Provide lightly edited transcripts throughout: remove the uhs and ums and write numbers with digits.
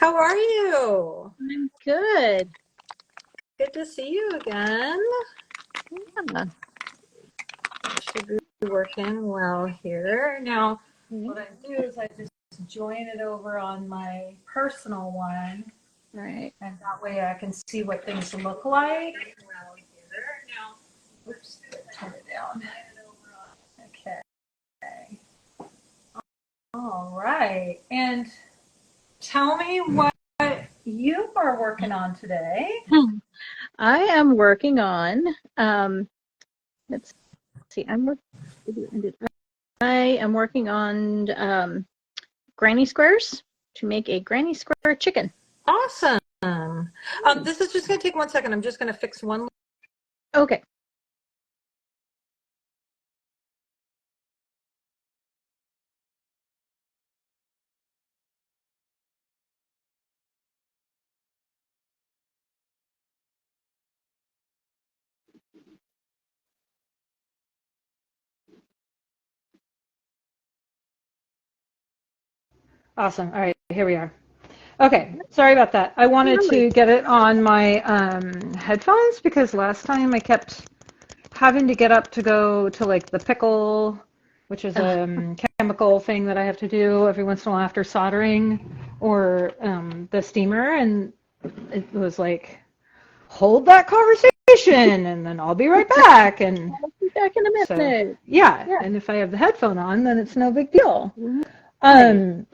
How are you? I'm good. Good to see you again. Yeah. Should be working well here. Now, Mhm. what I do is I just join it over on my personal one, Right. and that way I can see what things look like. Well here. Now, oops, turn it down. Okay. All right. And tell me what you are working on today. I am working on, let's see, I am working on granny squares to make a granny square chicken. Awesome. This is just going to take 1 second. I'm just going to fix one. Okay. Awesome. All right, here we are. Okay, sorry about that. I wanted to get it on my headphones because last time I kept having to get up to go to like the pickle, which is a chemical thing that I have to do every once in a while after soldering, or the steamer, and it was like, hold that conversation, and then I'll be right back. And I'll be back in a minute. so, yeah, and if I have the headphone on, then it's no big deal. Right.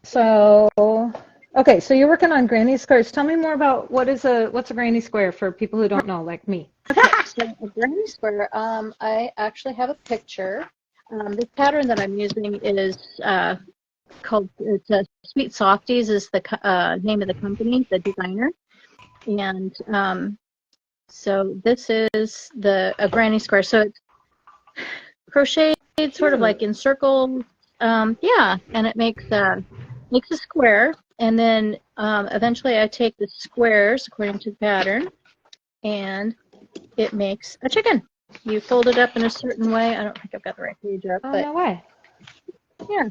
So, okay, so you're working on granny squares. Tell me more about what's a granny square for people who don't know, like me. Okay, so a granny square, I actually have a picture. This pattern that I'm using is called, Sweet Softies is the name of the company, the designer. And so this is a granny square. So it's crocheted sort of like in circles. Yeah, and it makes a square. And then eventually I take the squares according to the pattern, and it makes a chicken. You fold it up in a certain way. I don't think I've got the right page up, Oh, but no way. yeah,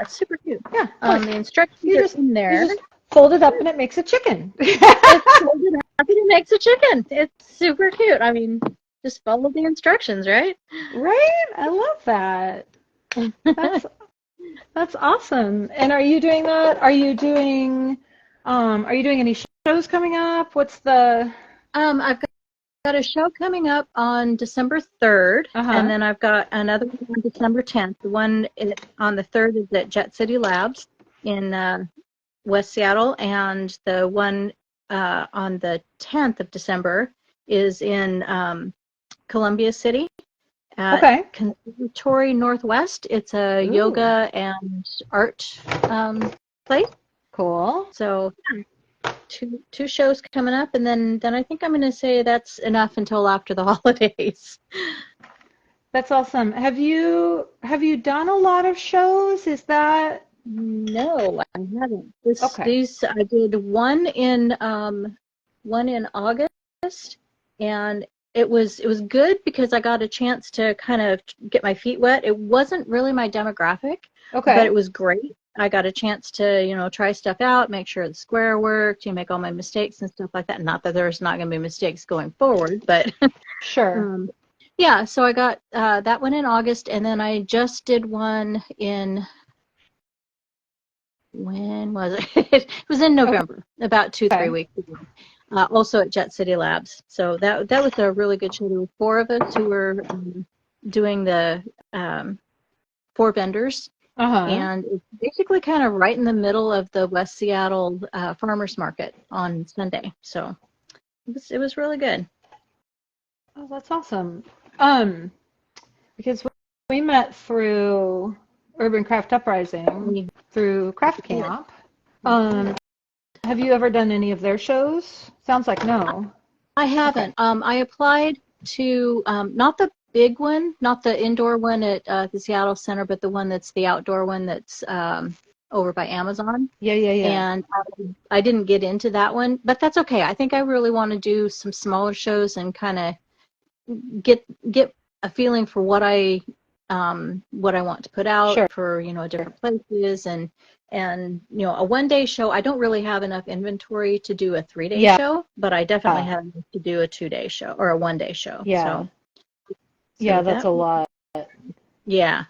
it's super cute. Yeah. The instructions are in there. You just fold it up and it makes a chicken. It's folded up and it makes a chicken. It's super cute. I mean, just follow the instructions, right? Right? I love that. That's awesome. And are you doing that? Are you doing any shows coming up? What's the I've got a show coming up on December 3rd, and then I've got another one on December 10th. The one on the 3rd is at Jet City Labs in West Seattle, and the one on the 10th of December is in Columbia City at Conservatory Northwest. It's a yoga and art place. Cool. So two shows coming up, and then I think I'm going to say that's enough until after the holidays. That's awesome. Have you done a lot of shows? Is that No, I haven't. okay? These I did one in August, and it was good because I got a chance to kind of get my feet wet. It wasn't really my demographic, but it was great. I got a chance to, try stuff out, make sure the square worked, make all my mistakes and stuff like that. Not that there's not going to be mistakes going forward, but Sure. yeah. So I got that one in August, and then I just did one in, when was it? It was in November, about 3 weeks ago. Also at Jet City Labs. So that was a really good show. There were 4 of us who were doing the 4 vendors. And it's basically kind of right in the middle of the West Seattle farmers market on Sunday. So it was really good. Oh, that's awesome. Because we met through Urban Craft Uprising, through Craft Camp. Have you ever done any of their shows? Sounds like no. I haven't. I applied to not the big one, not the indoor one at the Seattle Center, but the one that's the outdoor one that's over by Amazon. Yeah. And I didn't get into that one, but that's okay. I think I really want to do some smaller shows and kind of get a feeling for what I what I want to put out Sure. for, different places. And a 1-day show, I don't really have enough inventory to do a 3-day Yeah. show, but I definitely have enough to do a 2-day show or a 1-day show. Yeah. So That's a lot. Yeah.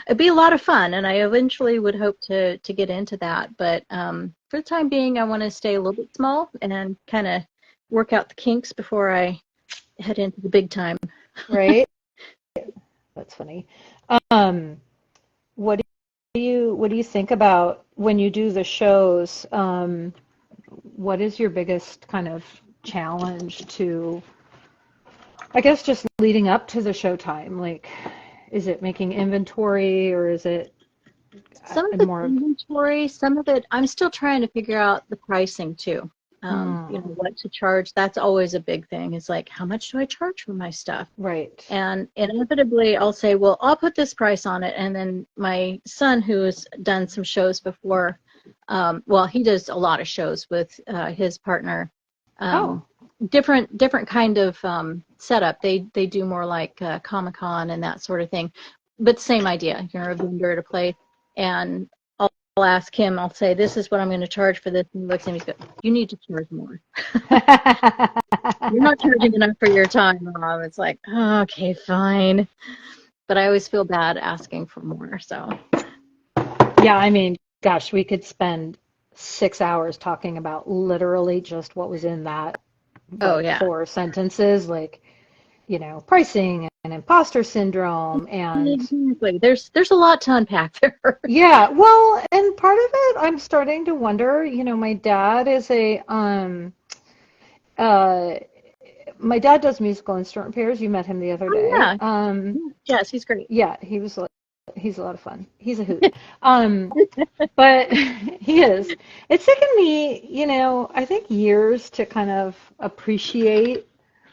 It'd be a lot of fun, and I eventually would hope to get into that. But for the time being, I want to stay a little bit small and kind of work out the kinks before I head into the big time. Right? That's funny. What do you think about when you do the shows? What is your biggest kind of challenge to, I guess, just leading up to the showtime? Like, is it making inventory or is it Some of the more? inventory, some of it, I'm still trying to figure out the pricing too. What to charge. That's always a big thing. It's like, how much do I charge for my stuff? Right. And inevitably, I'll say, well, I'll put this price on it. And then my son, who's done some shows before, well, he does a lot of shows with his partner. Different kind of setup. They do more like Comic-Con and that sort of thing. But same idea. You're a vendor at a place, and I'll ask him, I'll say, this is what I'm going to charge for this. And he looks at me and goes, you need to charge more. You're not charging enough for your time, Mom. It's like, oh, okay, fine. But I always feel bad asking for more. So, yeah, I mean, gosh, we could spend 6 hours talking about literally just what was in that 4 sentences, like, pricing and imposter syndrome and exactly. There's a lot to unpack there. Yeah, well, and part of it I'm starting to wonder, my dad is my dad does musical instrument repairs. You met him the other day. Yeah. Yes, he's great. Yeah, he's a lot of fun. He's a hoot. But he is. It's taken me, I think years to kind of appreciate,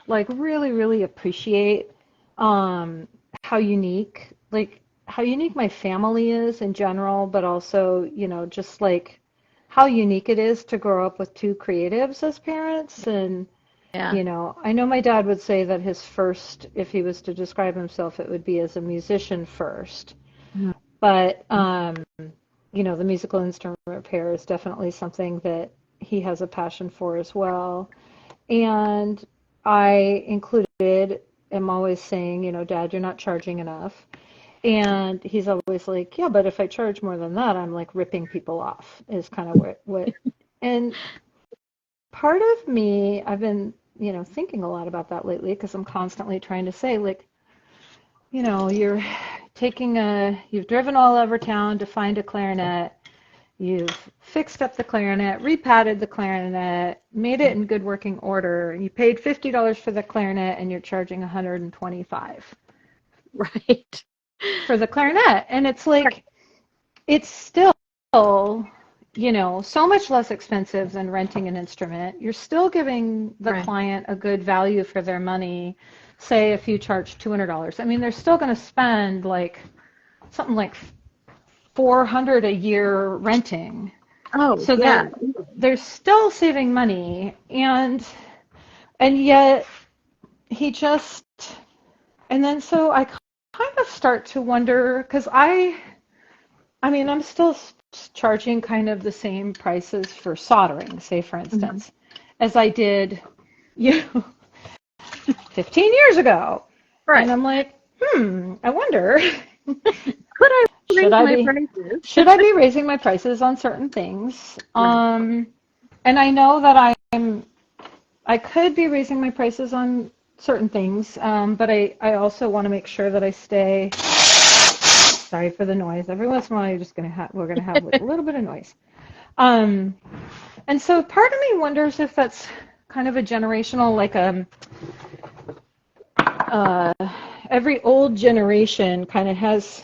like really, really appreciate how unique my family is in general, but also, just like how unique it is to grow up with 2 creatives as parents. And, I know my dad would say that his first, if he was to describe himself, it would be as a musician first. Mm-hmm. But, the musical instrument repair is definitely something that he has a passion for as well. And I am always saying, Dad, you're not charging enough. And he's always like, yeah, but if I charge more than that, I'm like ripping people off is kind of what, and part of me, I've been, thinking a lot about that lately because I'm constantly trying to say, like, you're you've driven all over town to find a clarinet. You've fixed up the clarinet, repadded the clarinet, made it in good working order. You paid $50 for the clarinet and you're charging $125. Right. For the clarinet. And it's like, it's still, so much less expensive than renting an instrument. You're still giving the client a good value for their money. Say if you charge $200. I mean, they're still going to spend like something like $400 a year renting. Oh, so yeah. They're still saving money, and yet he just, and then so I kind of start to wonder, because I mean, I'm still charging kind of the same prices for soldering, say for instance, as I did, 15 years ago. Right. And I'm like, I wonder. Should I be raising my prices on certain things? And I know that I could be raising my prices on certain things, but I also want to make sure that I stay. Sorry for the noise. Every once in a while, we're gonna have a little bit of noise. And so part of me wonders if that's kind of a generational, like every old generation kind of has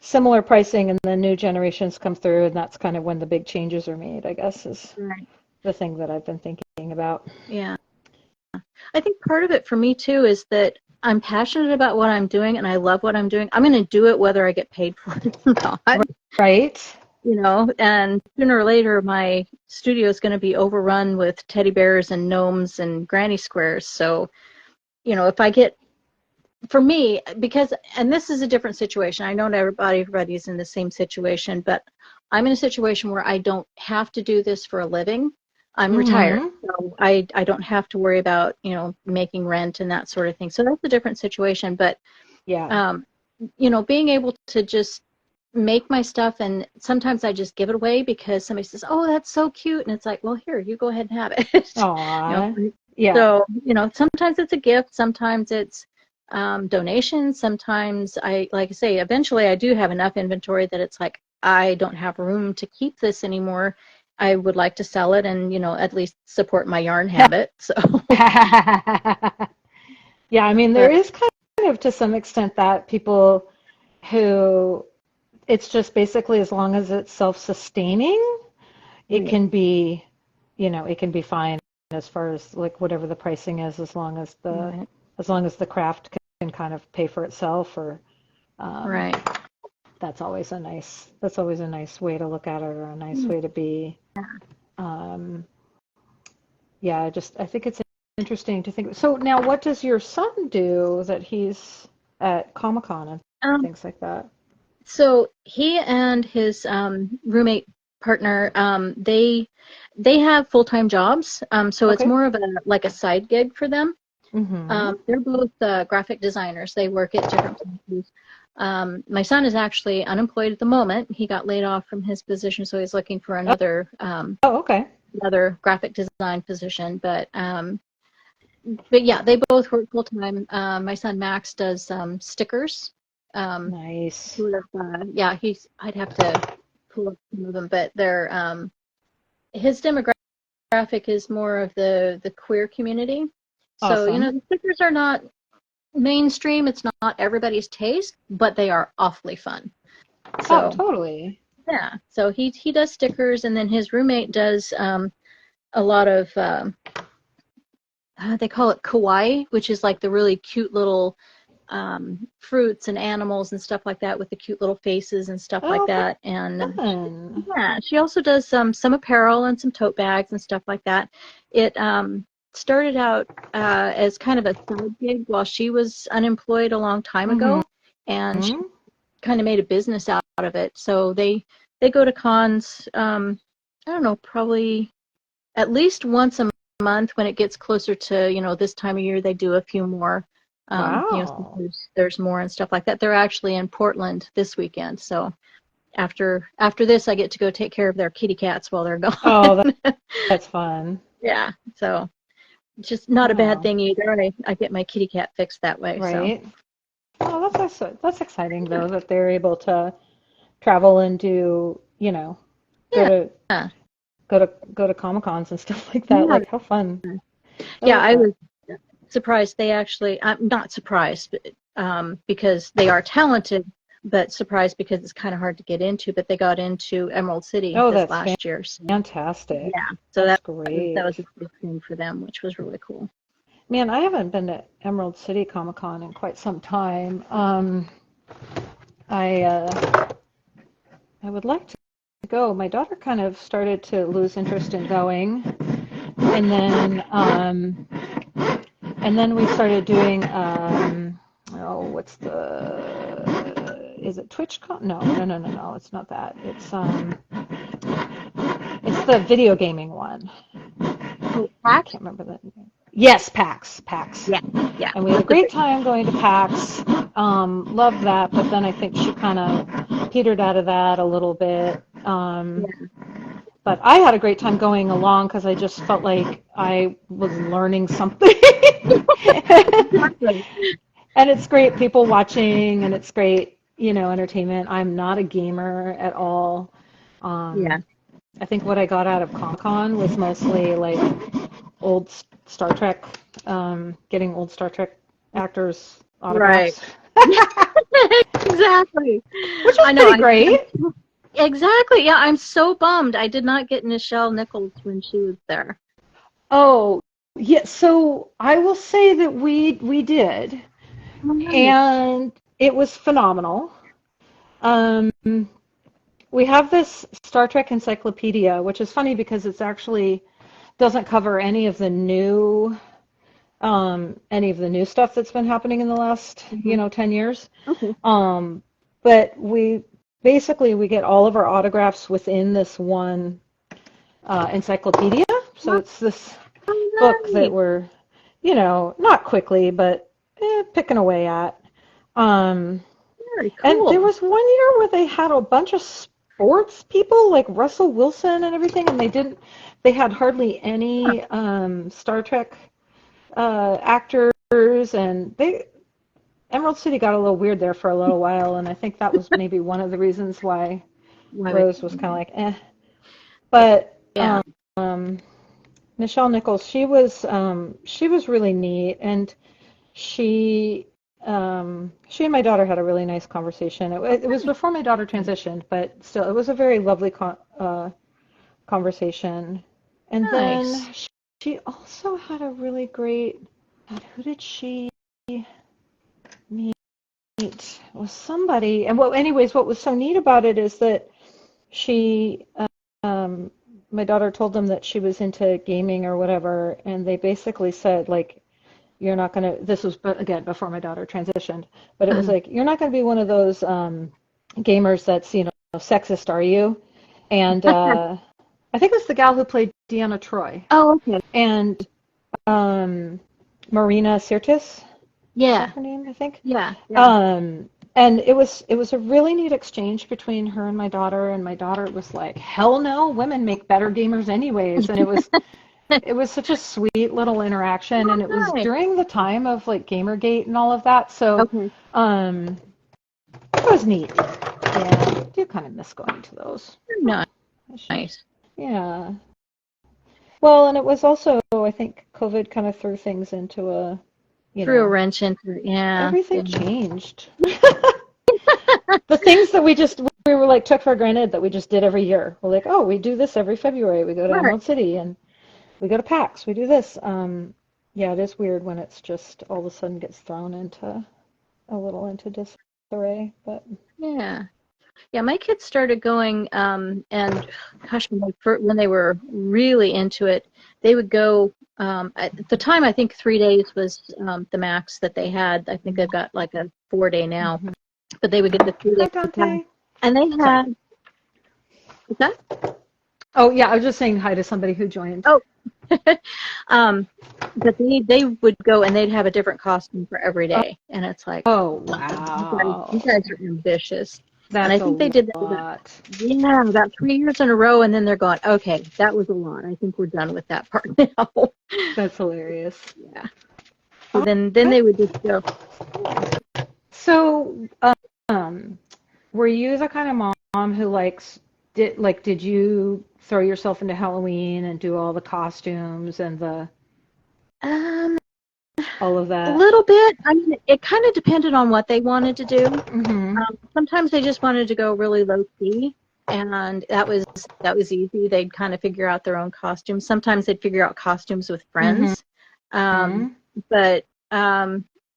similar pricing, and the new generations come through, and that's kind of when the big changes are made, I guess, is the thing that I've been thinking about. Yeah. I think part of it for me, too, is that I'm passionate about what I'm doing, and I love what I'm doing. I'm going to do it whether I get paid for it or not. Right. And sooner or later, my studio is going to be overrun with teddy bears and gnomes and granny squares. So, if I get for me, because, and this is a different situation. I know not everybody's in the same situation, but I'm in a situation where I don't have to do this for a living. I'm retired, Mm-hmm. so I don't have to worry about, making rent and that sort of thing. So that's a different situation. But, Yeah. um, being able to just make my stuff, and sometimes I just give it away because somebody says, "Oh, that's so cute," and it's like, "Well, here, you go ahead and have it." Aw. know. Yeah. So, sometimes it's a gift, sometimes it's donations, sometimes like I say, eventually I do have enough inventory that it's like I don't have room to keep this anymore. I would like to sell it and, at least support my yarn habit. So, Yeah, I mean, there but is kind of to some extent that people who it's just basically as long as it's self-sustaining, it yeah, can be, it can be fine as far as like whatever the pricing is, right, as long as the craft can kind of pay for itself, or um, right. that's always a nice way to look at it, or a nice way to be. Um, yeah, I think it's interesting to think. So now, what does your son do that he's at Comic-Con and Um, things like that? so he and his roommate partner, they have full-time jobs. So it's Okay. more of a side gig for them. Mm-hmm. They're both graphic designers. They work at different places. My son is actually unemployed at the moment. He got laid off from his position, so he's looking for Oh, oh, okay. another graphic design position. But yeah, they both work full time. My son Max does stickers. Um, Nice. sort of, yeah, I'd have to pull up some of them, but they're his demographic is more of the queer community. So, Awesome. the stickers are not mainstream. It's not everybody's taste, but they are awfully fun. Oh, So totally. yeah, so he does stickers, and then his roommate does a lot of they call it kawaii, which is like the really cute little fruits and animals and stuff like that with the cute little faces and stuff like Oh, that. And fun. yeah, she also does some apparel and some tote bags and stuff like that. It started out as kind of a side gig while she was unemployed a long time Mm-hmm. ago, and she kind of made a business out of it. So they go to cons. I don't know, probably at least once a month. When it gets closer to this time of year, they do a few more. Since Wow. there's more and stuff like that. They're actually in Portland this weekend, so after this, I get to go take care of their kitty cats while they're Oh, gone. that's fun. Yeah, so just not a bad Wow. thing either. I get my kitty cat fixed that way. So Right. Oh, that's exciting though that they're able to travel and do, go yeah, to go to Comic-Cons and stuff like that. yeah, Like, how fun. I yeah. love I that. was surprised they actually. I'm not surprised, but, because they are talented, but surprised because it's kind of hard to get into. But they got into Emerald City Oh, this that's last year. So, fantastic. yeah, so That's that was great. a big thing for them, which was really cool. Man, I haven't been to Emerald City Comic-Con in quite some time. I I would like to go. My daughter kind of started to lose interest in going, and then we started doing oh, what's is it TwitchCon? No, no, no, no, no. It's not that. It's the video gaming one. Oh, I PAX? can't remember the name. Yes, PAX. Yeah, yeah. And we had a That's a great big. time going to PAX. Loved that, but then I think she kind of petered out of that a little bit. Yeah. But I had a great time going along because I just felt like I was learning something. Exactly. And it's great people watching, and it's great, entertainment. I'm not a gamer at all. Yeah. Um, I think what I got out of Comic-Con was mostly like old Star Trek, getting old Star Trek actors Right. autographs, Exactly. which was I know. pretty great. Exactly. Yeah, I'm so bummed. I did not get Nichelle Nichols when she was there. Oh, yeah. So I will say that we did, Oh, nice. and it was phenomenal. Um, we have this Star Trek encyclopedia, which is funny because it's actually doesn't cover any of the new any of the new stuff that's been happening in the last, 10 years. Okay. But we get all of our autographs within this one encyclopedia. So it's this book that we're, not quickly, but picking away at. Very And cool. there was one year where they had a bunch of sports people like Russell Wilson and everything, and they had hardly any Star Trek actors, and Emerald City got a little weird there for a little while, and I think that was maybe one of the reasons why Rose was kind of like, eh. But Yeah. Michelle Nichols, she was really neat, and she and my daughter had a really nice conversation. It was before my daughter transitioned, but still, it was a very lovely conversation. And then Nice. she also had a really great. God, who did she meet? It was somebody. And anyways, what was so neat about it is that she, my daughter told them that she was into gaming or whatever, and they basically said like, you're not going to, this was, again, before my daughter transitioned, but it was like, you're not going to be one of those gamers that's, sexist, are you? And I think it was the gal who played Deanna Troy. Oh, okay. And Marina Sirtis, is Yeah. that her name, I think? Yeah. And it was a really neat exchange between her and my daughter was like, hell no, women make better gamers anyways. And it was such a sweet little interaction, and it was Nice. during the time of like Gamergate and all of that. So Okay. it was neat. Yeah, I do kind of miss going to those. Nice. Yeah. Well, and it was also, I think COVID kind of threw things into Threw a wrench into it. Yeah. everything changed. The things that we were like took for granted that we just did every year. We're like, oh, we do this every February. We go to Emerald City and we go to PAX. We do this. Yeah, it is weird when it's just all of a sudden gets thrown into a little into disarray. But Yeah. Yeah, my kids started going, and gosh, when they were really into it, they would go. At the time, I think 3 days was the max that they had. I think they've got like a 4-day now, but they would get the 3 days. Dante. And they had. What's that? Oh yeah, I was just saying hi to somebody who joined. Oh. But they would go and they'd have a different costume for every day, and it's like, oh wow, you guys are ambitious. That's and I think they did that about 3 years in a row, and then they're going, okay, that was a lot. I think we're done with that part now. That's hilarious. Yeah. So then they would just go. So, were you the kind of mom who did you throw yourself into Halloween and do all the costumes and all of that? A little bit. I mean, it kind of depended on what they wanted to do. Mm-hmm. Sometimes they just wanted to go really low key, and that was easy. They'd kind of figure out their own costumes. Sometimes they'd figure out costumes with friends. But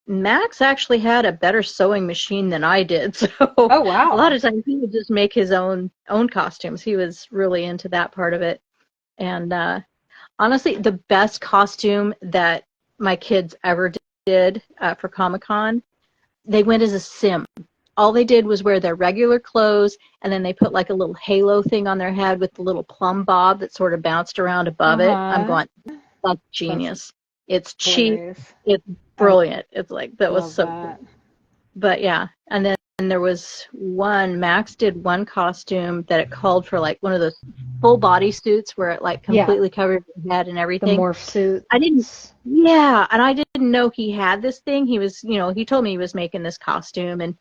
Max actually had a better sewing machine than I did, so oh wow, a lot of times he would just make his own costumes. He was really into that part of it, and honestly, the best costume that my kids ever did for Comic-Con, they went as a sim. All they did was wear their regular clothes, and then they put like a little halo thing on their head with the little plumb bob that sort of bounced around above it. I'm going, that's genius. It's cheap. Hilarious. It's brilliant. It's like, that was so cool. But yeah, and then there was Max did one costume that it called for like one of those full body suits where it like completely covered your head and everything. The morph suit. And I didn't know he had this thing. He was, he told me he was making this costume, and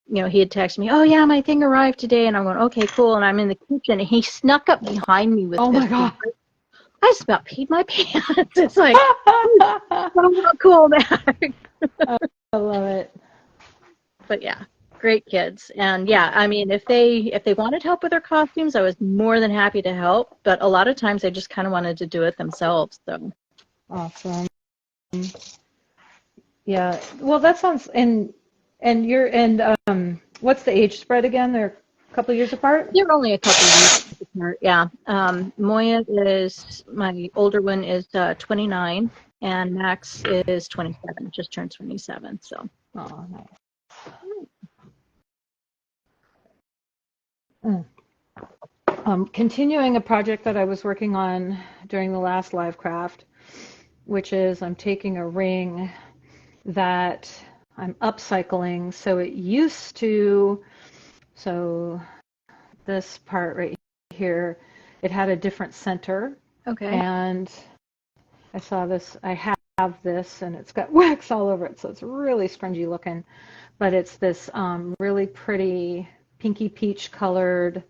he had texted me, oh yeah, my thing arrived today, and I'm going, okay, cool, and I'm in the kitchen, and he snuck up behind me with this. My God. I just about peed my pants. It's like, so cool, Max. I love it. But yeah, great kids. And yeah, I mean, if they wanted help with their costumes, I was more than happy to help. But a lot of times they just kind of wanted to do it themselves. So awesome. Yeah. Well, that sounds what's the age spread again? They're a couple years apart? They're only a couple years apart. Yeah. Moya my older one is 29, and Max is 27, just turned 27. So. Oh, nice. Continuing a project that I was working on during the last live craft, which is I'm taking a ring that I'm upcycling. So it used to, so this part right here, it had a different center. Okay. And I saw this, I have this, and it's got wax all over it, so it's really scrungy looking. But it's this really pretty pinky peach colored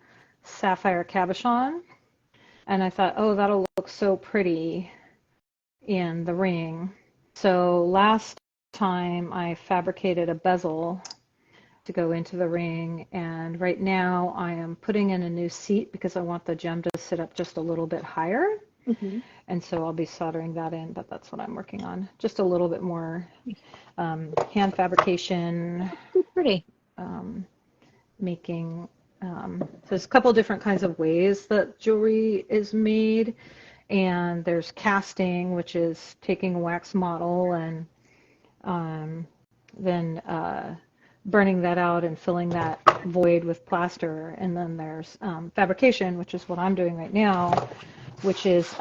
sapphire cabochon. And I thought, oh, that'll look so pretty in the ring. So last time I fabricated a bezel to go into the ring, and right now I am putting in a new seat because I want the gem to sit up just a little bit higher. Mm-hmm. And so I'll be soldering that in, but that's what I'm working on. Just a little bit more hand fabrication. So pretty. Making, there's a couple different kinds of ways that jewelry is made. And there's casting, which is taking a wax model and then burning that out and filling that void with plaster. And then there's fabrication, which is what I'm doing right now, which is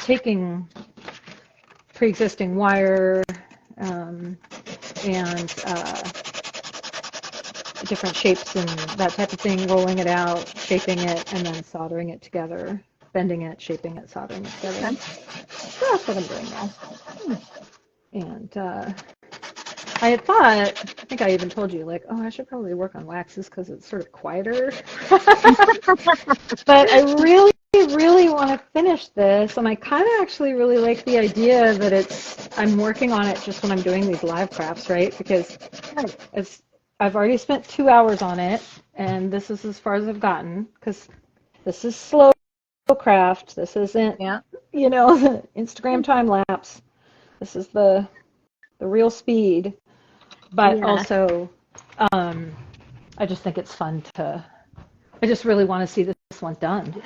taking pre-existing wire and different shapes and that type of thing, rolling it out, shaping it, and then soldering it together, bending it, shaping it, soldering it together. Okay. So that's what I'm doing now. And I had thought, I think I even told you, like, oh, I should probably work on waxes because it's sort of quieter. But I really, really want to finish this, and I kind of actually really like the idea that I'm working on it just when I'm doing these live crafts, right? Because I've already spent 2 hours on it, and this is as far as I've gotten, because this is slow craft. This isn't, the Instagram time lapse. This is the real speed. But also, I just think it's fun I just really want to see this one done.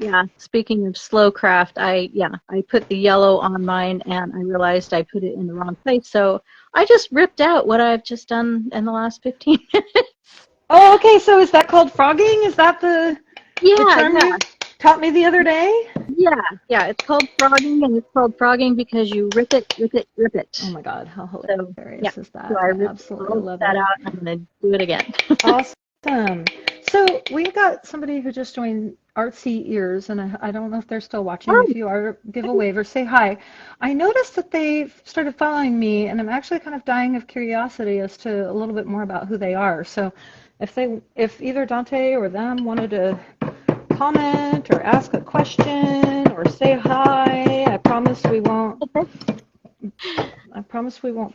Yeah, speaking of slow craft, I put the yellow on mine and I realized I put it in the wrong place. So I just ripped out what I've just done in the last 15 minutes. Oh, okay. So is that called frogging? Is that the term you taught me the other day? Yeah. It's called frogging, and it's called frogging because you rip it. Oh my God, how hilarious is that? So I absolutely love that it. out. I'm going to do it again. Awesome. So we got somebody who just joined Artsy Ears, and I don't know if they're still watching. If you are, give a wave or say hi. I noticed that they started following me, and I'm actually kind of dying of curiosity as to a little bit more about who they are. So if either Dante or them wanted to comment or ask a question or say hi, I promise we won't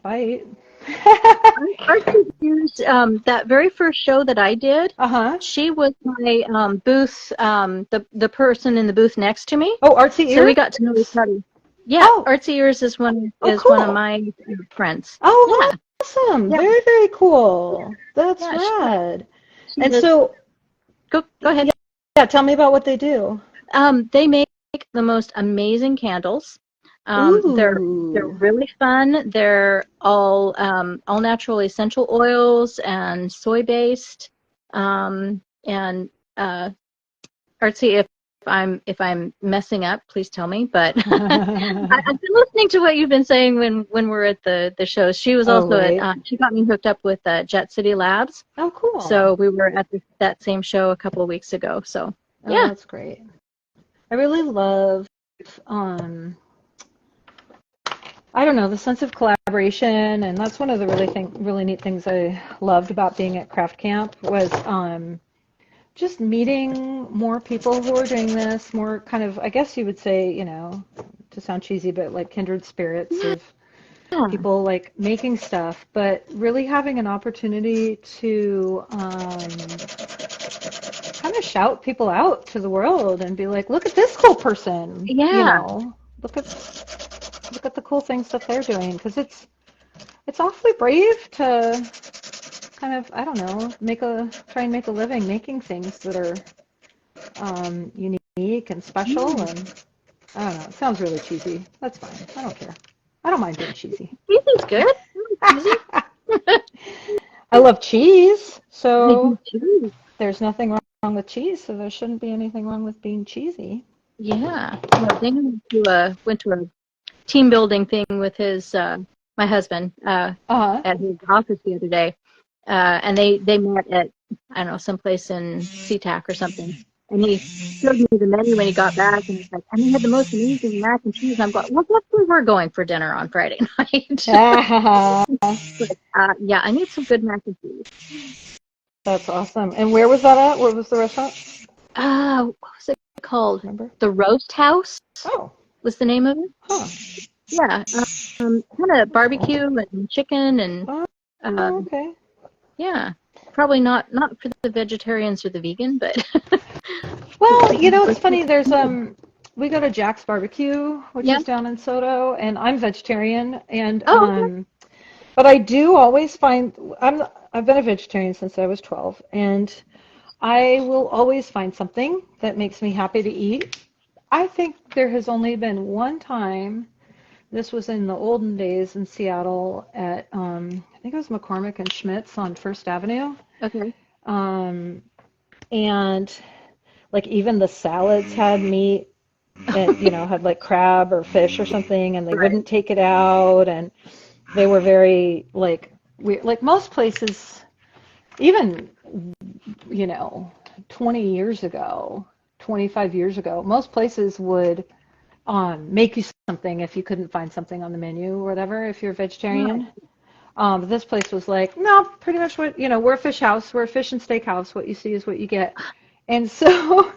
bite. Artsy Ears, that very first show that I did, she was my booth, the person in the booth next to me. Oh, Artsy Ears? So we got to know each other. Yeah, Artsy Ears is one of my friends. Oh, awesome! Yeah. Very, very cool. That's rad. And so, go ahead. Yeah, tell me about what they do. They make the most amazing candles. They're really fun. They're all natural essential oils and soy based. And Artsy, if I'm messing up, please tell me. But I've been listening to what you've been saying when we're at the shows. She was also she got me hooked up with Jet City Labs. Oh, cool. So we were at that same show a couple of weeks ago. So yeah, that's great. I really love I don't know, the sense of collaboration, and that's one of the really neat things I loved about being at Craft Camp was just meeting more people who are doing this, more kind of, I guess you would say, to sound cheesy, but like kindred spirits of people like making stuff, but really having an opportunity to kind of shout people out to the world and be like, look at this cool person. Yeah. Look at the cool things that they're doing, because it's awfully brave to kind of, I don't know, try and make a living making things that are unique and special, and I don't know. It sounds really cheesy. That's fine. I don't care. I don't mind being cheesy. Cheesy's good. Cheesy. I love cheese, I do so too. there's nothing wrong with cheese, so there shouldn't be anything wrong with being cheesy. Yeah. No, Dan went to a team building thing with his my husband Uh-huh. at his office the other day, and they met at I don't know someplace in SeaTac or something. And he showed me the menu when he got back, and he's like, "And they had the most amazing mac and cheese." And I'm going, "Well, that's where we're going for dinner on Friday night." But yeah, I need some good mac and cheese. That's awesome. And where was that at? Where was the restaurant? What was it called? Remember? The Roast House Oh, was the name of it. huh. Yeah, kind of barbecue and chicken and Oh, um, okay. yeah, probably not for the vegetarians or the vegan, but Well, it's funny. We go to Jack's Barbecue, which yeah. is down in Soto, and I'm vegetarian, and Oh, okay. but I do always find I've been a vegetarian since I was 12, and I will always find something that makes me happy to eat. I think there has only been one time. This was in the olden days in Seattle at I think it was McCormick and Schmidt's on First Avenue. Okay. Um, and like even the salads had meat and had like crab or fish or something, and they Right. wouldn't take it out, and they were very like most places, even you know 20 years ago, 25 years ago, most places would make you something if you couldn't find something on the menu or whatever if you're a Right. vegetarian. But this place was like, no, pretty much we're a fish house, we're a fish and steak house. What you see is what you get. And so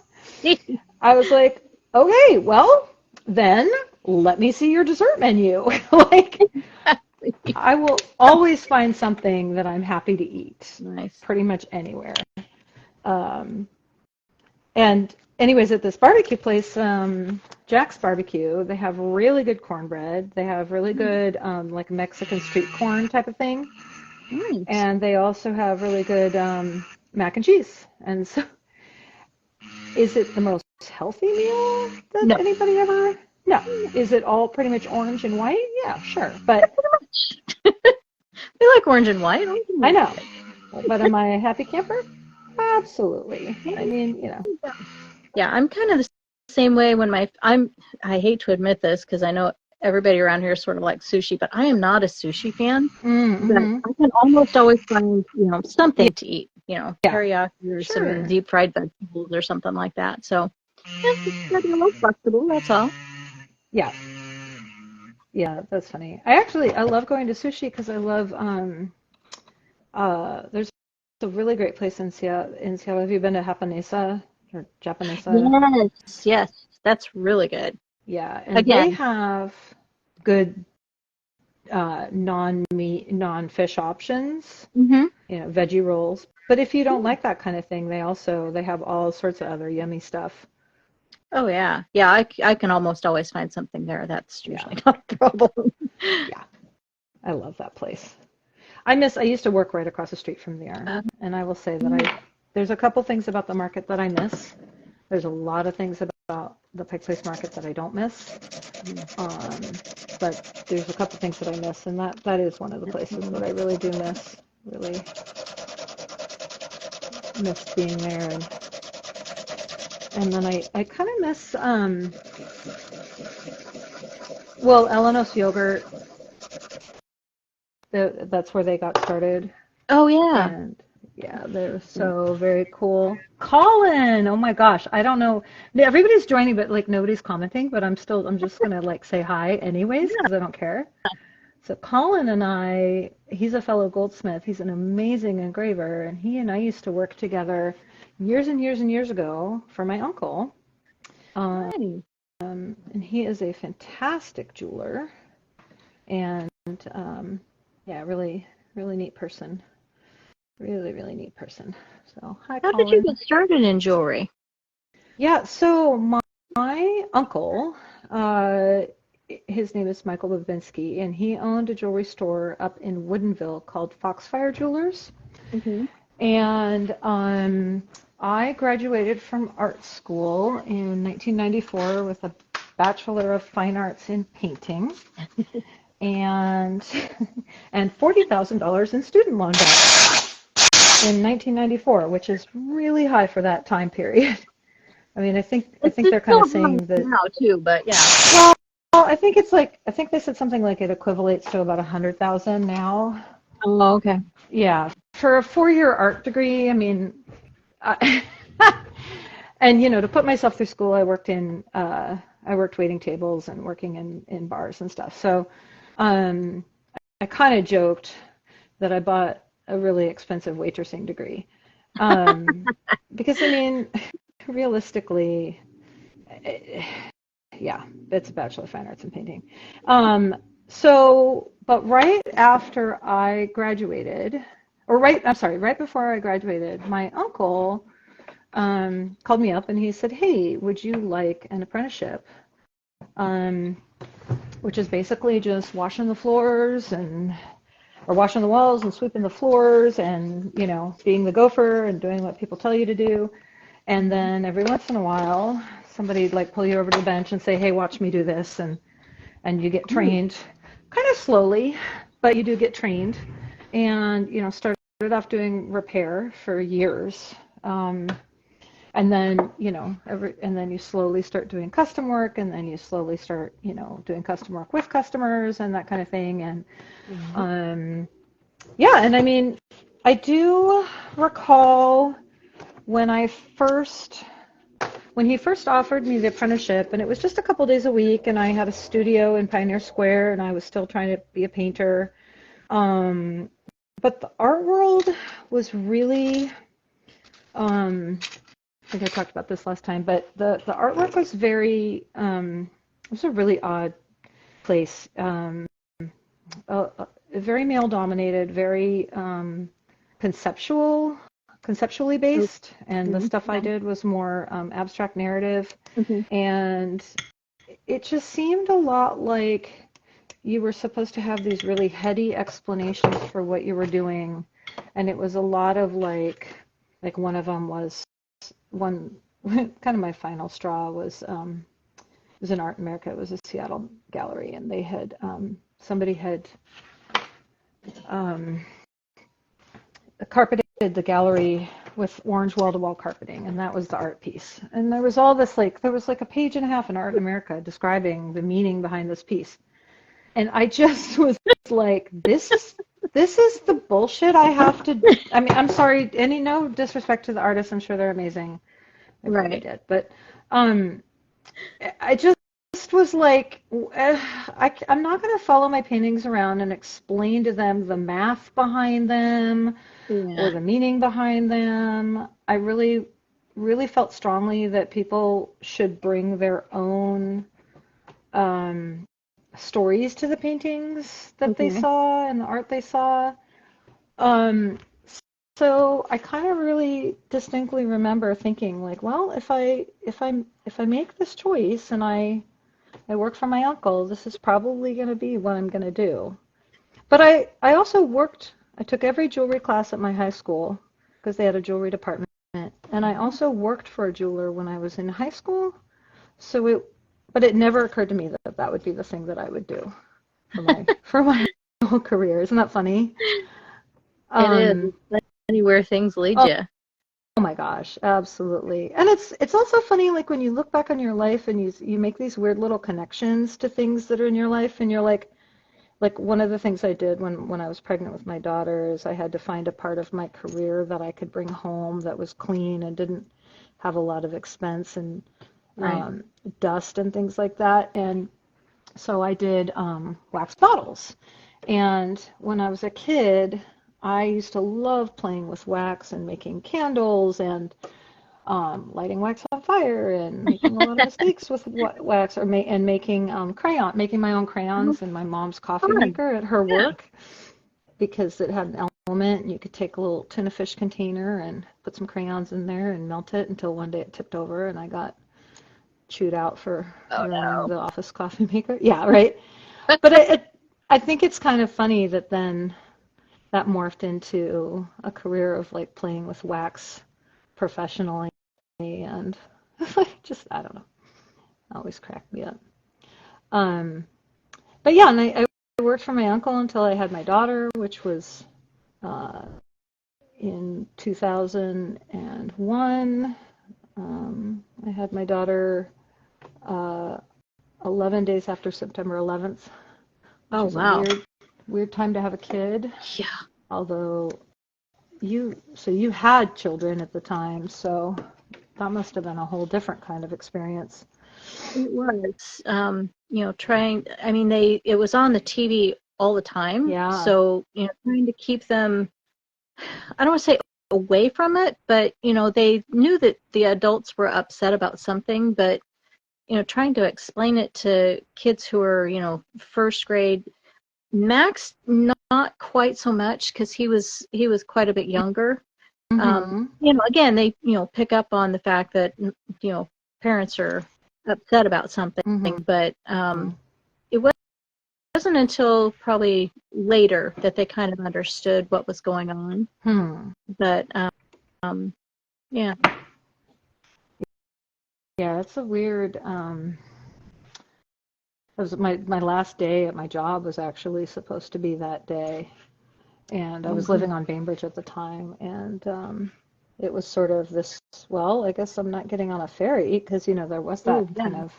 I was like, okay, well, then let me see your dessert menu. Like, I will always find something that I'm happy to eat, Nice. pretty much anywhere. Um, and anyways, at this barbecue place, Jack's Barbecue, they have really good cornbread. They have really good like Mexican street corn type of thing. Nice. And they also have really good mac and cheese. And so, is it the most healthy meal that No. anybody ever? No. Is it all pretty much orange and white? Yeah, sure. But We like orange and white. Orange and I white. know. But am I a happy camper? Absolutely. I mean, Yeah, I'm kind of the same way when I hate to admit this because I know everybody around here sort of likes sushi, but I am not a sushi fan. But mm-hmm. I can almost always find, something to eat, Yeah, teriyaki or some sure. deep fried vegetables or something like that. So, yeah, it's gotta be a little flexible, that's all. Yeah. Yeah, that's funny. I love going to sushi because I love there's a really great place in Seattle. Have you been to Japanesa or Japanesa? Yes, yes, that's really good. Yeah, and they Again, have good non-meat, non-fish options, hmm veggie rolls. But if you don't like that kind of thing, they have all sorts of other yummy stuff. oh yeah, yeah, I can almost always find something there. That's Yeah, usually not a problem. yeah, I love that place. I used to work right across the street from there, Uh, and I will say that there's a couple things about the market that I miss. There's a lot of things about the Pike Place Market that I don't miss. Um, but there's a couple things that I miss, and that is one of the places that I really do miss. Really miss being there, and then I kind of miss well, Eleanos yogurt. That's where they got started. oh yeah. And yeah, they're so very cool. Colin, oh my gosh, I don't know. Everybody's joining, but like nobody's commenting. But I'm just gonna like say hi anyways because I don't care. So Colin and he's a fellow goldsmith. He's an amazing engraver, and he and I used to work together years and years and years ago for my uncle. Um, Nice. and he is a fantastic jeweler, and yeah, really, really neat person. Really, really neat person. So, hi, How did you Colin. get started in jewelry? Yeah, so my uncle, his name is Michael Babinski, and he owned a jewelry store up in Woodinville called Foxfire Jewelers. Mm-hmm. And I graduated from art school in 1994 with a Bachelor of Fine Arts in Painting and and $40,000 in student loan debt in 1994, which is really high for that time period. I mean, I think they're kind of saying that now too, but yeah. Well, I think it's like, I think they said something like it equivalates to about 100,000 now. Oh, okay. Yeah, for a 4-year art degree, I mean, I, and to put myself through school, I worked waiting tables and working in bars and stuff. So, um, I kind of joked that I bought a really expensive waitressing degree, because I mean, realistically, yeah, it's a Bachelor of Fine Arts in Painting. But right after I graduated, right before I graduated, my uncle called me up and he said, "Hey, would you like an apprenticeship?" Um, which is basically just washing the floors or washing the walls and sweeping the floors and, being the gopher and doing what people tell you to do. And then every once in a while, somebody'd like pull you over to the bench and say, "Hey, watch me do this," and you get trained kind of slowly, but you do get trained. And, started off doing repair for years. And then, and then you slowly start doing custom work, and then you slowly start, doing custom work with customers and that kind of thing. And, yeah, and I mean, I do recall when he first offered me the apprenticeship, and it was just a couple days a week, and I had a studio in Pioneer Square, and I was still trying to be a painter. But the art world was really, I think I talked about this last time, but the artwork was it was a really odd place. Very male dominated, very conceptually based, and the stuff I did was more abstract narrative, and it just seemed a lot like you were supposed to have these really heady explanations for what you were doing, and it was a lot of like one of them was one kind of my final straw was it was in Art America. It was a Seattle gallery, and they had somebody had carpeted the gallery with orange wall-to-wall carpeting, and that was the art piece. And there was all this there was like a page and a half in Art America describing the meaning behind this piece. And I just was like, this is the bullshit I have to. I mean, I'm sorry, no disrespect to the artists. I'm sure they're amazing. I probably did, but I just was like, I'm not going to follow my paintings around and explain to them the math behind them or the meaning behind them. I really, really felt strongly that people should bring their own stories to the paintings that they saw and the art they saw. So I kind of really distinctly remember thinking like, well, if I make this choice and I work for my uncle, this is probably going to be what I'm going to do. But I also I took every jewelry class at my high school because they had a jewelry department, and I also worked for a jeweler when I was in high school. But it never occurred to me that would be the thing that I would do for my whole career. Isn't that funny? It is. Anywhere things lead you. Oh my gosh, absolutely. And it's also funny, like when you look back on your life and you make these weird little connections to things that are in your life, and you're like one of the things I did when I was pregnant with my daughter is I had to find a part of my career that I could bring home that was clean and didn't have a lot of expense and dust and things like that. And so I did wax bottles. And when I was a kid, I used to love playing with wax and making candles and lighting wax on fire and making a lot of mistakes with wax and making making my own crayons in my mom's coffee maker at her work because it had an element and you could take a little tuna fish container and put some crayons in there and melt it until one day it tipped over and I got chewed out for ruining the office coffee maker. Yeah, right. But I think it's kind of funny that then that morphed into a career of like playing with wax professionally and just, I don't know, always cracked me up. But yeah, and I worked for my uncle until I had my daughter, which was uh, in 2001. I had my daughter uh, 11 days after September 11th, which Oh, was a wow. weird time to have a kid. Yeah. Although you had children at the time, so that must have been a whole different kind of experience. It was, trying, I mean, it was on the TV all the time. Yeah. So, trying to keep them, I don't want to say away from it, but, they knew that the adults were upset about something, but, trying to explain it to kids who are, first grade. Max, not quite so much because he was quite a bit younger. Mm-hmm. Again, they, pick up on the fact that, parents are upset about something, Mm-hmm. but it wasn't until probably later that they kind of understood what was going on. But yeah, Yeah, it's a weird. It was my last day at my job was actually supposed to be that day, and I was Mhm. living on Bainbridge at the time, and it was sort of this. Well, I guess I'm not getting on a ferry because there was Oh, that yeah, kind of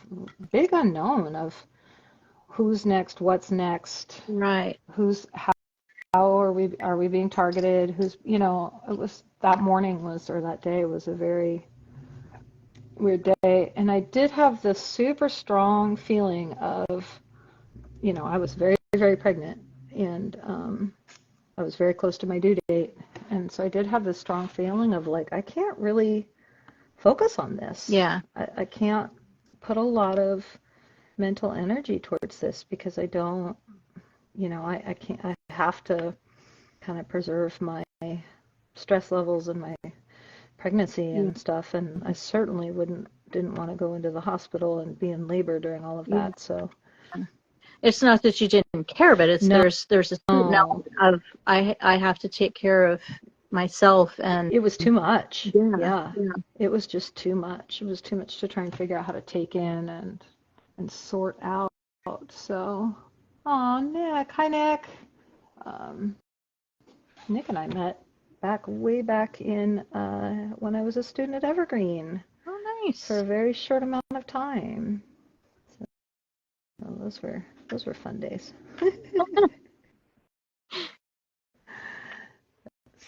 big unknown of who's next, what's next, right. who's how are we being targeted, who's it was that morning was or that day was a very weird day, and I did have this super strong feeling of I was very, very pregnant, and I was very close to my due date. And so I did have this strong feeling of like, I can't really focus on this. Yeah, I can't put a lot of mental energy towards this because I don't, I can't, I have to kind of preserve my stress levels and my pregnancy yeah, and stuff. And I certainly didn't want to go into the hospital and be in labor during all of yeah. that. So, It's not that you didn't care, but no. there's a certain element of I have to take care of myself, and It was too much. yeah, Yeah. yeah. It was just too much. It was too much to try and figure out how to take in and sort out. So, oh, Nick. Hi, Nick. Um, Nick and I met way back in when I was a student at Evergreen Oh, for a nice. very short amount of time. So, well, those were fun days.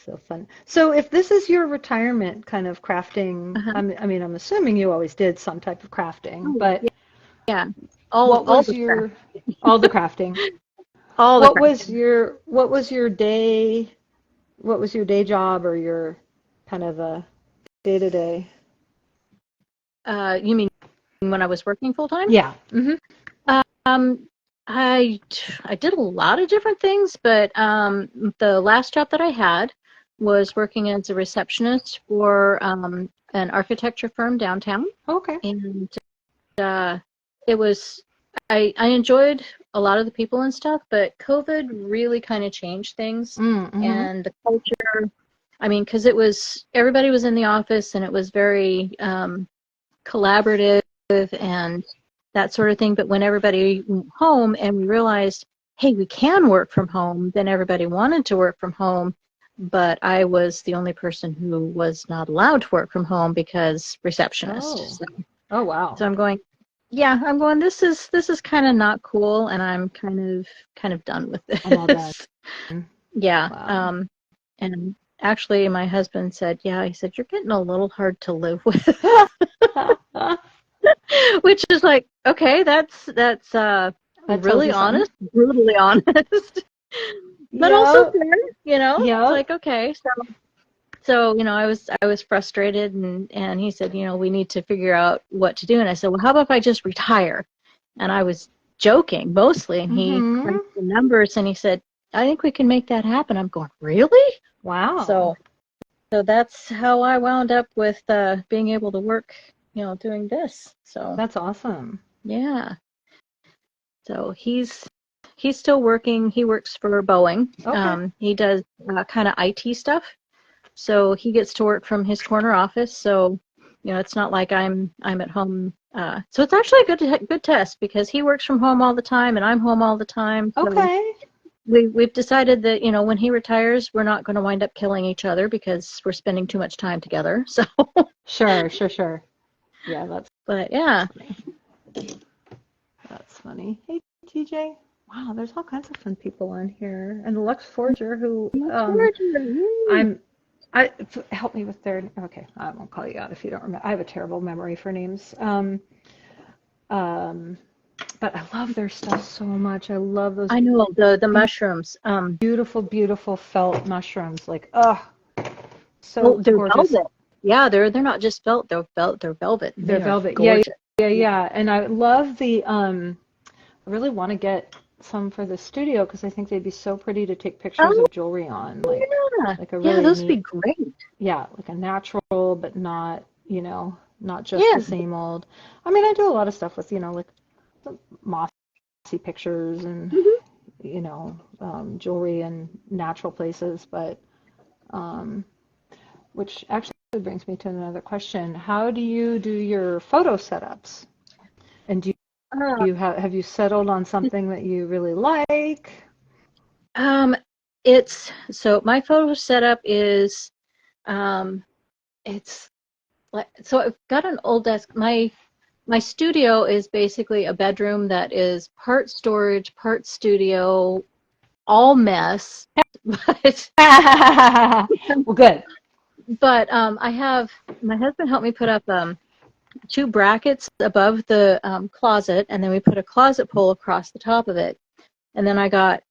So fun. So if this is your retirement kind of crafting, Uh-huh. I mean, I'm assuming you always did some type of crafting, Oh, but yeah. All what was the crap. all the crafting? All the crap. What was your day job or your kind of a day to day? You mean when I was working full time? Yeah. Mm-hmm. Um, I I did a lot of different things, but the last job that I had was working as a receptionist for an architecture firm downtown, Okay. and uh, it was I enjoyed a lot of the people and stuff, but COVID really kind of changed things, Mm-hmm. and the culture. I mean, because everybody was in the office, and it was very collaborative and that sort of thing. But when everybody went home and we realized, hey, we can work from home, then everybody wanted to work from home. But I was the only person who was not allowed to work from home because receptionist. Oh. Oh, wow. So I'm going, yeah, I'm going, this is kind of not cool, and I'm kind of done with I'm all done. this. Yeah. Wow. And actually my husband said, yeah, he said, you're getting a little hard to live with. Which is like, okay, that's That tells really you something. honest, brutally honest, but also Yep. fair, It's Yep. like, okay, so I was frustrated, and he said, we need to figure out what to do, and I said, well, how about if I just retire? And I was joking mostly, and he Mm-hmm. crunched the numbers, and he said, I think we can make that happen. I'm going, really? Wow. So that's how I wound up with being able to work, doing this. So That's awesome. yeah. So he's still working. He works for Boeing. Okay. He does kind of IT stuff. So he gets to work from his corner office. So it's not like I'm at home. So it's actually a good test because he works from home all the time and I'm home all the time. So Okay. we've decided that, when he retires, we're not going to wind up killing each other because we're spending too much time together. So, Sure. Yeah, but yeah. funny. That's funny. Hey, TJ. Wow, there's all kinds of fun people on here. And Lux Forger, who help me with their. Okay, I won't call you out if you don't remember. I have a terrible memory for names. Um, but I love their stuff so much. I love those I know the mushrooms. beautiful, beautiful felt mushrooms. Like, oh, so They're gorgeous. velvet. Yeah, they're not just felt. They're velvet. And They're they are velvet. Yeah, gorgeous. yeah. And I love I really want to get some for the studio because I think they'd be so pretty to take pictures Oh of jewelry on. yeah, Like a yeah, really those would be neat, great. yeah, like a natural, but not, not just Yeah. the same old. I mean, I do a lot of stuff with, like the mossy pictures and, Mhm. jewelry in natural places, but which actually brings me to another question. How do you do your photo setups? And Uh, have you settled on something that you really like? um, it's so my photo setup is it's like so I've got an old desk. My studio is basically a bedroom that is part storage, part studio, all mess. But Well, good. I have my husband helped me put up two brackets above the closet, and then we put a closet pole across the top of it. And then I got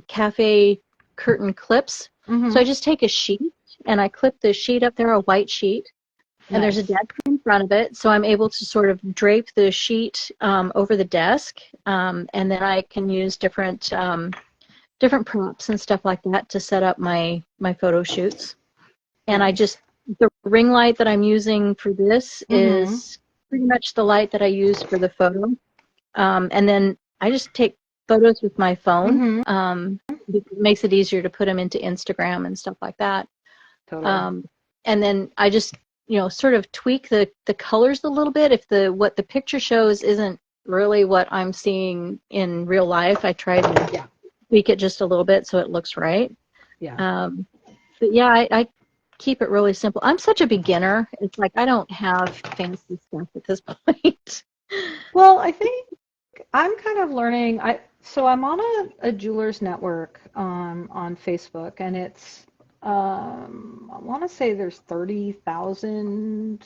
cafe curtain clips. So Mm-hmm. I just take a sheet and I clip the sheet up there, a white sheet, and there's a Nice. desk in front of it. So I'm able to sort of drape the sheet over the desk, and then I can use different props and stuff like that to set up my photo shoots. And Nice. the ring light that I'm using for this Mm-hmm. is pretty much the light that I use for the photo. And then I just take photos with my phone. Mm-hmm. It makes it easier to put them into Instagram and stuff like that. Totally. Um, and then I just, sort of tweak the colors a little bit. If what the picture shows isn't really what I'm seeing in real life, I try to Yeah. tweak it just a little bit so it looks right. Yeah. Um, but yeah, I keep it really simple. I'm such a beginner. It's like I don't have fancy stuff at this point. Well, I think I'm kind of learning. So I'm on a jewelers network on Facebook, and it's I want to say there's 30,000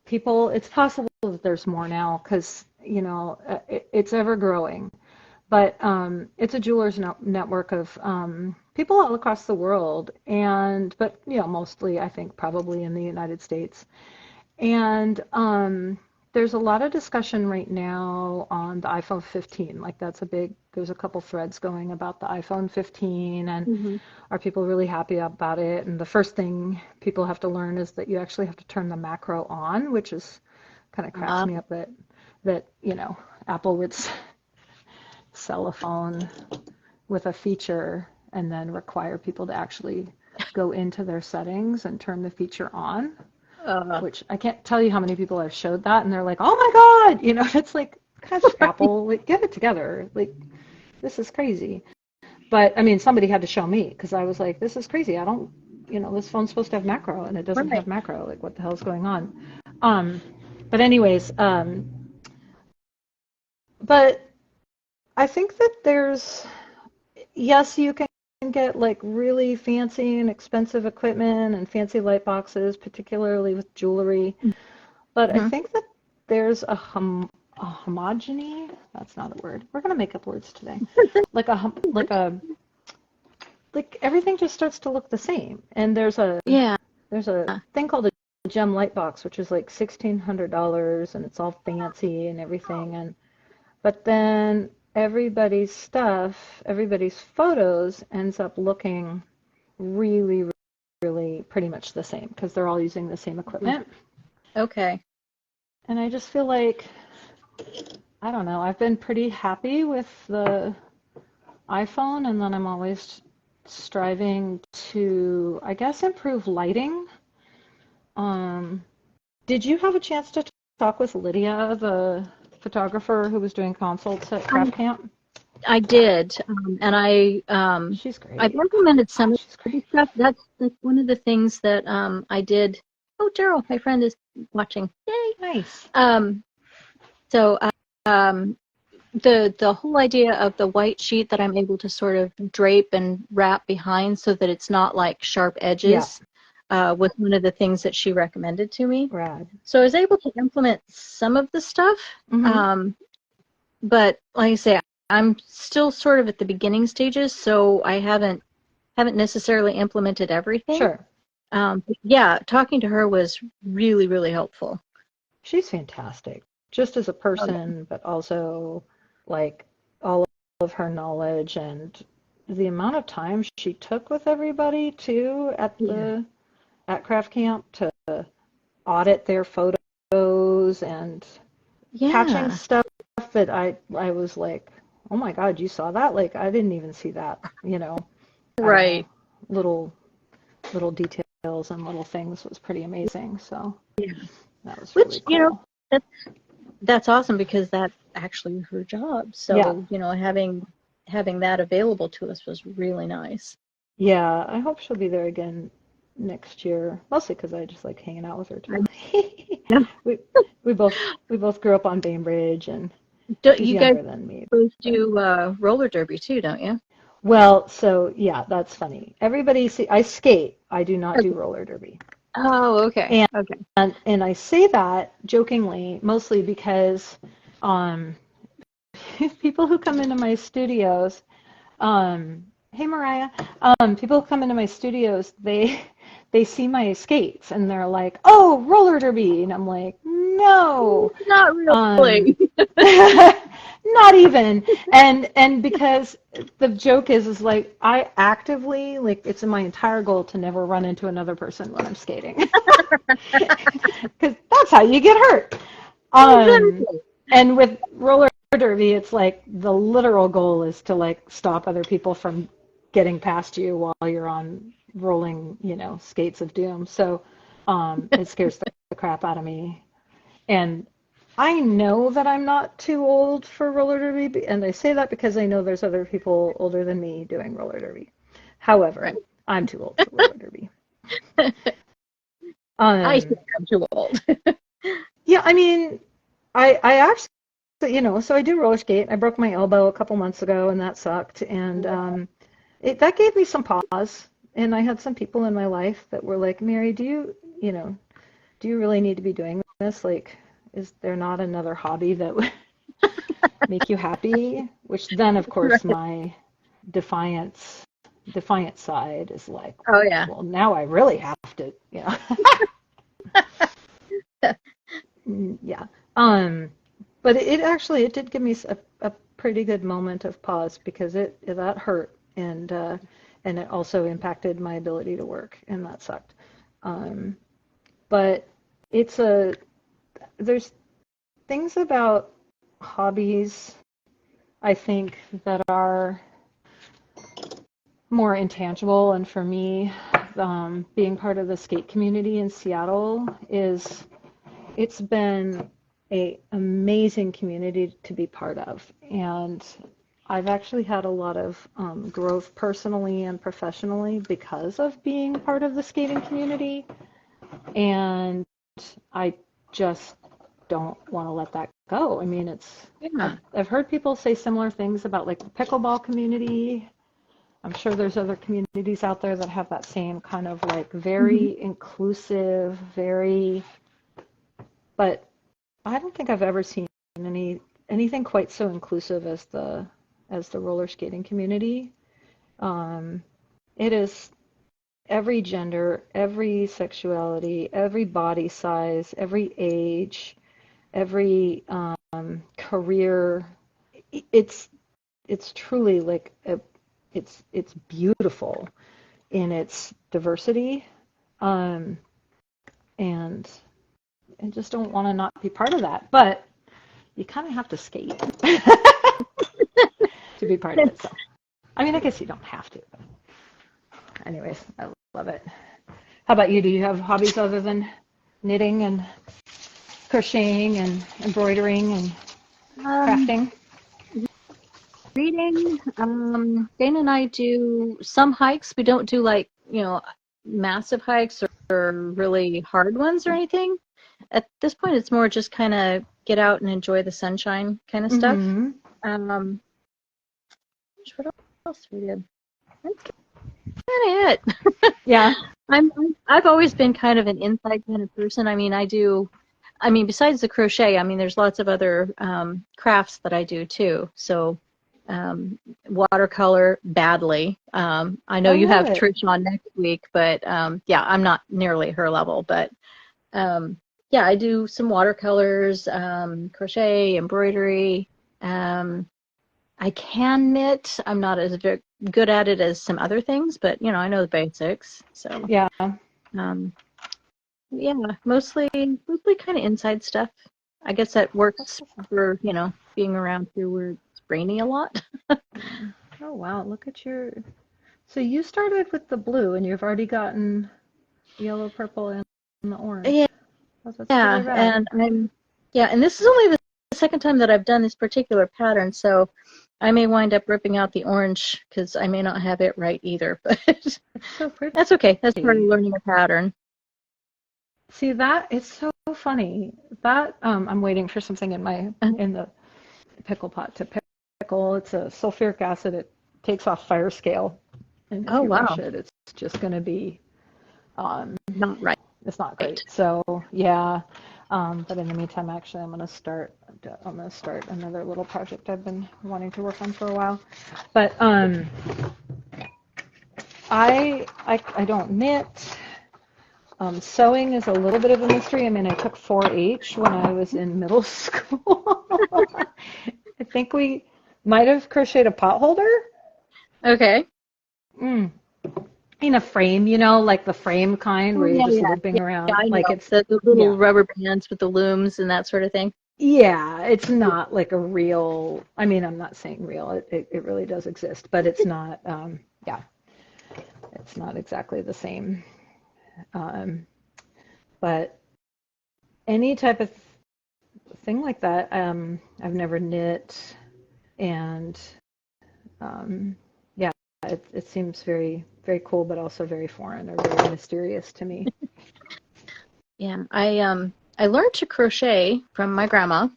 people. It's possible that there's more now because it's ever growing. But it's a jewelers network of people all across the world, but mostly I think probably in the United States. And there's a lot of discussion right now on the iPhone 15. Like there's a couple threads going about the iPhone 15 and Hmm. are people really happy about it? And the first thing people have to learn is that you actually have to turn the macro on, which is kind of cracks me up that Apple would sell a phone with a feature and then require people to actually go into their settings and turn the feature on, Uh, which I can't tell you how many people I've showed that and they're like, "Oh my God," it's like, gosh, Apple, like, get it together. Like, this is crazy. But I mean, somebody had to show me because I was like, this is crazy. I don't, this phone's supposed to have macro and it doesn't right. have macro. Like, what the hell's going on? Um, but anyways, but I think that yes, you can get like really fancy and expensive equipment and fancy light boxes, particularly with jewelry. But I Mhm. think that there's a homogeny. That's not a word. We're gonna make up words today. Like like everything just starts to look the same. And Yeah. there's a thing called a gem light box, which is like $1,600, and it's all fancy and everything. But then everybody's photos ends up looking really, really pretty much the same because they're all using the same equipment. Okay. And I just feel like, I don't know, I've been pretty happy with the iPhone, and then I'm always striving to, I guess, improve lighting. Um, Did you have a chance to talk with Lydia, the photographer who was doing consults at Craft Camp? I did, and She's I've great. implemented God, some of she's the great. stuff. That's one of the things that I did. Oh, Daryl, my friend is watching. Yay! Nice. So um, the whole idea of the white sheet that I'm able to sort of drape and wrap behind so that it's not like sharp Yeah, edges was one of the things that she recommended to me. rad. So I was able to implement some of the stuff, Mm-hmm. but like I say, I'm still sort of at the beginning stages, so I haven't necessarily implemented everything. Sure. But yeah, talking to her was really, really helpful. She's fantastic, just as a Oh, person, but also like all of her knowledge and the amount of time she took with everybody too yeah. at Craft Camp to audit their photos and catching Yeah. stuff that I was like, oh my God, you saw that? Like I didn't even see that, I don't know, Right. little details and little things was pretty amazing. So Yeah. that was Which, really cool. that's that's awesome because that's actually her job. Yeah. So, having that available to us was really nice. Yeah, I hope she'll be there again next year. Mostly because I just like hanging out with her I too. know. We we both grew up on Bainbridge, and Don't she's you guys younger than me. both But do roller derby too, don't you? well, so yeah, that's funny. Everybody see I skate. I do not do Okay. roller derby. Oh, okay. And Okay. and I say that jokingly, mostly because um people who come into my studios, hey Mariah, people who come into my studios, they see my skates and they're like, "Oh, roller derby," and I'm like, "No, Not um, really. not even." And because the joke is like I actively like it's in my entire goal to never run into another person when I'm skating, because that's how you get hurt. Um, Exactly. and with roller derby, it's like the literal goal is to like stop other people from getting past you while you're on rolling, skates of doom. So it scares the crap out of me. And I know that I'm not too old for roller derby, and I say that because I know there's other people older than me doing roller derby. However, Right. I'm too old for roller derby. I think Um, I'm too old. yeah, I mean, I actually, so I do roller skate. I broke my elbow a couple months ago, and that sucked. And that gave me some pause. And I had some people in my life that were like, Mary, do you really need to be doing this? Like, is there not another hobby that would make you happy? Which then, of course, Right. my defiance, defiant side is like, Oh yeah. well, now I really have to. Yeah. Um, but it did give me a pretty good moment of pause because that hurt and it also impacted my ability to work and that sucked. Um, but it's a there's things about hobbies I think that are more intangible, and for me, being part of the skate community in Seattle is it's been a amazing community to be part of, and I've actually had a lot of growth personally and professionally because of being part of the skating community, and I just don't want to let that go. I mean, Yeah. I've heard people say similar things about like the pickleball community. I'm sure there's other communities out there that have that same kind of like Hmm. very inclusive, very, but I don't think I've ever seen anything quite so inclusive as the roller skating community. Um, it is every gender, every sexuality, every body size, every age, every career. It's it's truly like it's beautiful in its diversity, um, and I just don't want to not be part of that. But you kind of have to skate to be part of it. So, I mean, I guess you don't have to. But anyways, I love it. How about you? Do you have hobbies other than knitting and crocheting and embroidering and Um, crafting? Reading. Dana and I do some hikes. We don't do like, massive hikes or really hard ones or anything. At this point, it's more just kind of get out and enjoy the sunshine kind of stuff. Mm-hmm. Um, what else we did? That's kind of it. Yeah. I've always been kind of an inside kind of person. Besides the crochet, there's lots of other crafts that I do too. So, watercolor badly. I know I you love have it. Trish on next week, but yeah, I'm not nearly her level. But yeah, I do some watercolors, crochet, embroidery. I can knit. I'm not as good at it as some other things, but I know the basics. So Yeah. um, yeah, mostly kind of inside stuff. I guess that That's works awesome. for being around here where it's rainy a lot. Oh, wow. Look at your. So you started with the blue and you've already gotten yellow, purple, and the orange. Yeah, Oh, that's really yeah, rad. and this is only the second time that I've done this particular pattern, so I may wind up ripping out the orange because I may not have it right either, but It's so pretty. that's okay. That's part of learning a pattern. See that? It's so funny. That I'm waiting for something in the pickle pot to pickle. It's a sulfuric acid. It takes off fire scale, and if Oh, you rush wow. it, it's just going to be um, Not right. it's not great. So yeah, but in the meantime, actually, I'm gonna start another little project I've been wanting to work on for a while. But I don't knit. Sewing is a little bit of a mystery. I mean, I took 4-H when I was in middle school. I think we might have crocheted a pot holder. Okay. Mm. In a frame, like the frame kind Oh, where you're yeah, just yeah. looping Yeah, around. I Like know. it's, The yeah. little rubber bands with the looms and that sort of thing. Yeah, it's not like a real, I mean, I'm not saying real, it really does exist, but it's not, yeah, it's not exactly the same. Um, but any type of thing like that, I've never knit, and yeah, it seems very, very cool, but also very foreign or very mysterious to me. Yeah, I learned to crochet from my grandma.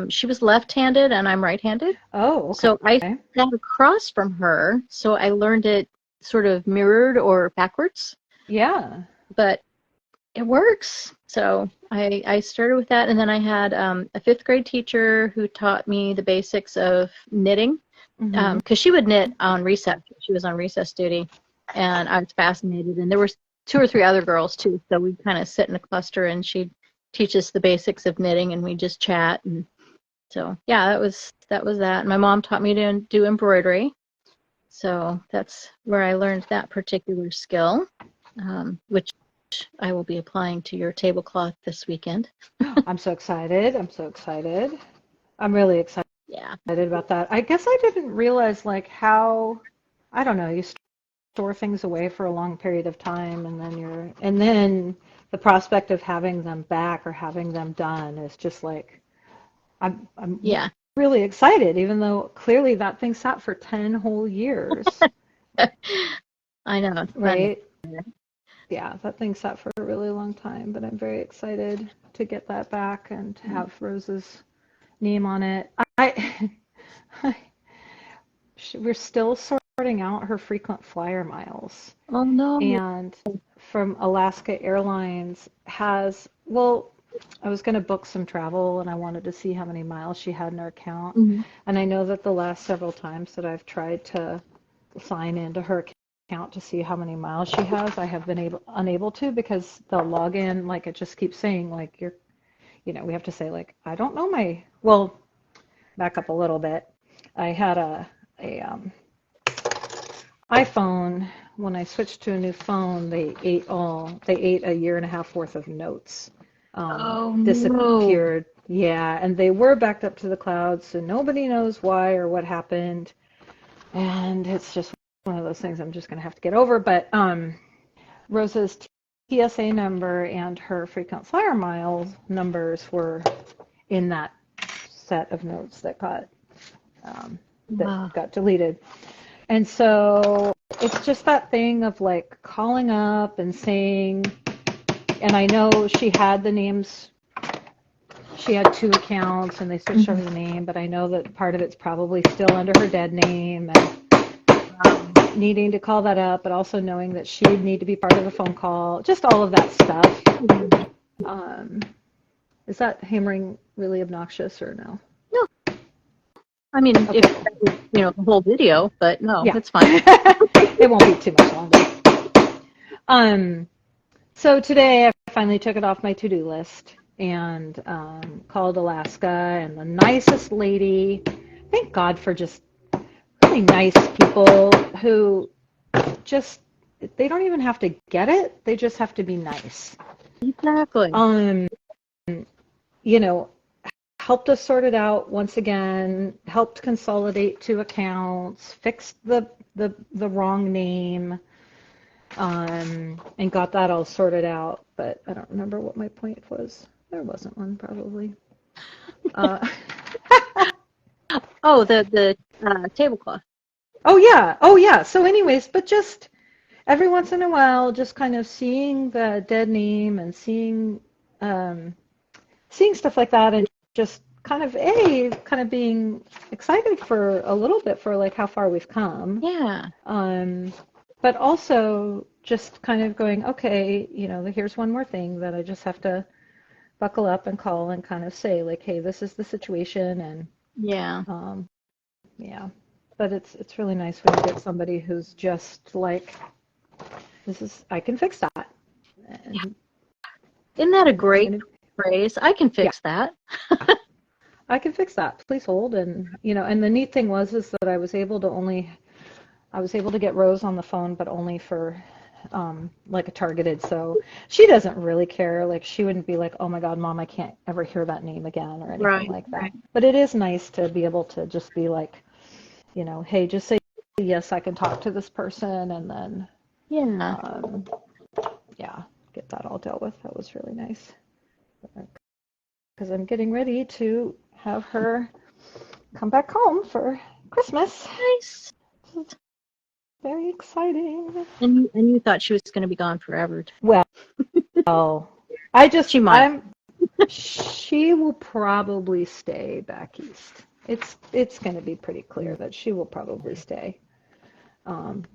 She was left-handed and I'm right-handed. Oh, So I okay. sat across from her, so I learned it sort of mirrored or backwards, Yeah. but it works. So I started with that, and then I had a fifth grade teacher who taught me the basics of knitting, Mm-hmm. because she would knit on recess. She was on recess duty, and I was fascinated. And there were two or three other girls too, so we'd kind of sit in a cluster, and she'd teach us the basics of knitting, and we'd just chat. And so yeah, that was that. And my mom taught me to do embroidery, so that's where I learned that particular skill, which I will be applying to your tablecloth this weekend. I'm so excited. I'm so excited. I'm really excited Yeah. about that. I guess I didn't realize like how, I don't know, you store things away for a long period of time and then the prospect of having them back or having them done is just like I'm Yeah. really excited, even though clearly that thing sat for 10 whole years, I know. It's fun. right? Yeah, that thing sat for a really long time, but I'm very excited to get that back and to have Rose's name on it. I we're still sorting out her frequent flyer miles. Oh no. And from Alaska Airlines has, well, I was going to book some travel and I wanted to see how many miles she had in her account. Hmm. And I know that the last several times that I've tried to sign into her account to see how many miles she has, I have been unable to because the login, like it just keeps saying like we have to say like, I don't know well, back up a little bit. I had a iPhone, when I switched to a new phone, they ate a year and a half worth of notes. Oh no. Disappeared. Yeah, and they were backed up to the cloud, so nobody knows why or what happened. And it's just one of those things I'm just gonna have to get over. But Rosa's TSA number and her frequent flyer miles numbers were in that set of notes that Wow. got deleted. And so it's just that thing of like calling up and saying, and I know she had the names, she had 2 accounts and they switched over the name, but I know that part of it's probably still under her dead name, and needing to call that up, but also knowing that she would need to be part of the phone call, just all of that stuff. Is that hammering really obnoxious or no? No. I mean, Okay. if that was, the whole video, but no, Yeah. it's fine. It won't be too much longer. So today I finally took it off my to-do list and called Alaska, and the nicest lady, thank God for just really nice people who just, they don't even have to get it, they just have to be nice. Exactly. Helped us sort it out once again, helped consolidate 2 accounts, fixed the wrong name, and got that all sorted out. But I don't remember what my point was. There wasn't one, probably. Oh, the tablecloth. Oh yeah. So anyways, but just every once in a while, just kind of seeing the dead name and seeing stuff like that, and just kind of being excited for a little bit for like how far we've come. Yeah. But also just kind of going, okay, here's one more thing that I just have to buckle up and call and kind of say like, hey, this is the situation, and Yeah. yeah. But it's really nice when you get somebody who's just like, I can fix that. And Isn't that a great phrase? I can fix that. I can fix that. Please hold. And and the neat thing is that I was able to get Rose on the phone, but only for like a targeted. So she doesn't really care. Like she wouldn't be like, oh my God, Mom, I can't ever hear that name again or anything like that. Right. But it is nice to be able to just be like, hey, just say yes, I can talk to this person, and then get that all dealt with. That was really nice. Because I'm getting ready to have her come back home for Christmas. Nice. Very exciting. And you thought she was going to be gone forever. Well, She might. She will probably stay back east. It's going to be pretty clear that she will probably stay.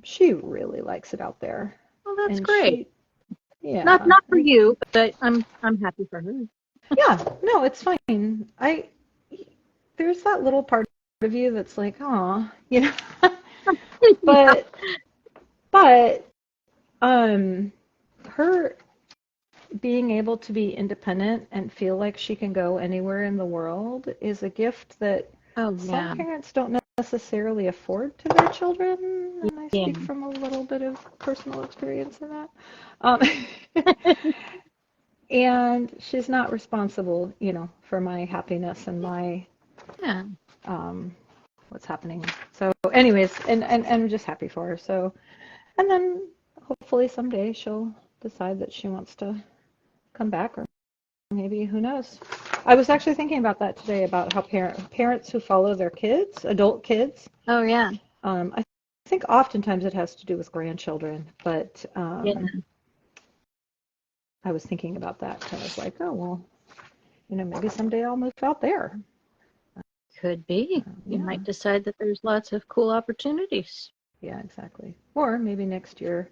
She really likes it out there. Oh, that's and great. Yeah. Not for you, but I'm happy for her. Yeah. No, it's fine. There's that little part of you that's like, oh, but her being able to be independent and feel like she can go anywhere in the world is a gift that some parents don't necessarily afford to their children, and I speak from a little bit of personal experience in that. And she's not responsible, for my happiness and my what's happening. So anyways, and I'm just happy for her. So, and then hopefully someday she'll decide that she wants to come back, or maybe, who knows. I was actually thinking about that today, about how parents who follow their kids, adult kids. Oh, yeah. I think oftentimes it has to do with grandchildren, but I was thinking about that, and I was like, oh, well, maybe someday I'll move out there. Could be. You might decide that there's lots of cool opportunities. Yeah, exactly. Or maybe next year,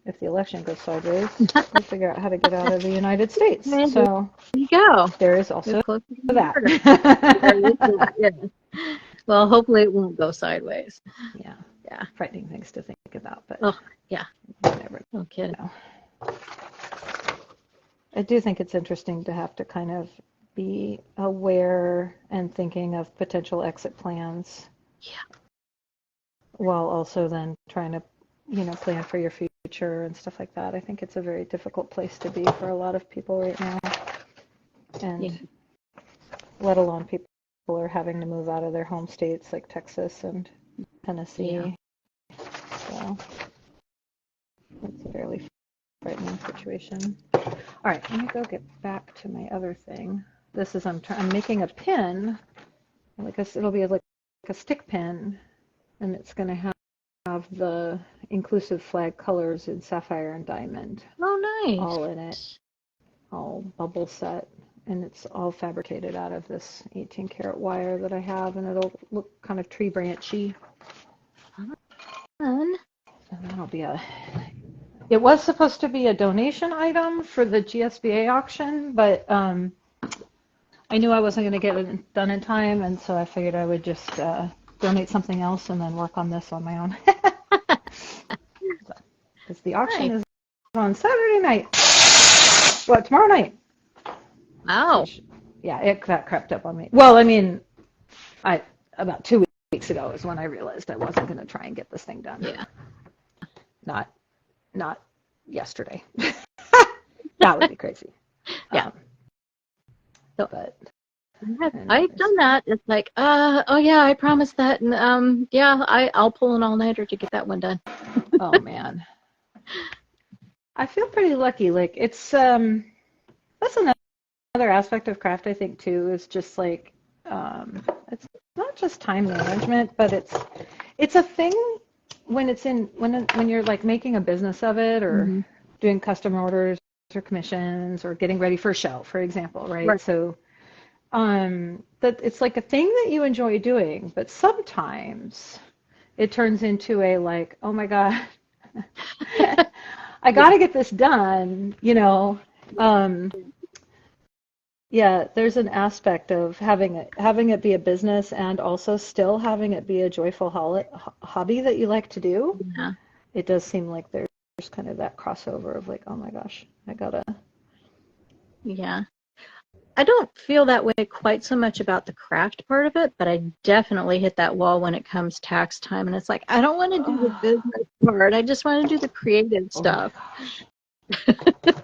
if the election goes sideways, we'll figure out how to get out of the United States. Maybe. So there you go. There is also that. Well, hopefully it won't go sideways. Yeah. Frightening things to think about, but yeah. Never. No kidding. I do think it's interesting to have to kind of be aware and thinking of potential exit plans. Yeah. While also then trying to, plan for your future and stuff like that. I think it's a very difficult place to be for a lot of people right now. And let alone people are having to move out of their home states like Texas and Tennessee. So it's a fairly frightening situation. All right, let me go get back to my other thing. This is, I'm making a pin, like it'll be like a stick pin, and it's going to have the inclusive flag colors in sapphire and diamond. Oh, nice. All in it, all bubble set, and it's all fabricated out of this 18 karat wire that I have, and it'll look kind of tree branchy. Fun. And that'll be it was supposed to be a donation item for the GSBA auction, but I knew I wasn't going to get it done in time, and so I figured I would just donate something else and then work on this on my own. Because the auction is on Saturday night. Well, tomorrow night. Wow. Yeah, that crept up on me. Well, I mean, about 2 weeks ago is when I realized I wasn't going to try and get this thing done. Yeah. Not yesterday. That would be crazy. Yeah. But I've done that. It's like, oh yeah, I promised that, and yeah, I'll pull an all-nighter to get that one done. Oh man, I feel pretty lucky. Like it's that's another aspect of craft I think too, is just like it's not just time management, but it's a thing when you're like making a business of it, or doing custom orders or commissions or getting ready for a show, for example, right? So that it's like a thing that you enjoy doing, but sometimes it turns into a like, oh my God, I got to get this done, you know. Yeah, there's an aspect of having it be a business and also still having it be a joyful hobby that you like to do. Yeah. It does seem like there's kind of that crossover of like, oh my gosh, I gotta. Yeah. I don't feel that way quite so much about the craft part of it, but I definitely hit that wall when it comes tax time, and it's like, I don't want to do the business part. I just want to do the creative stuff. Oh my gosh.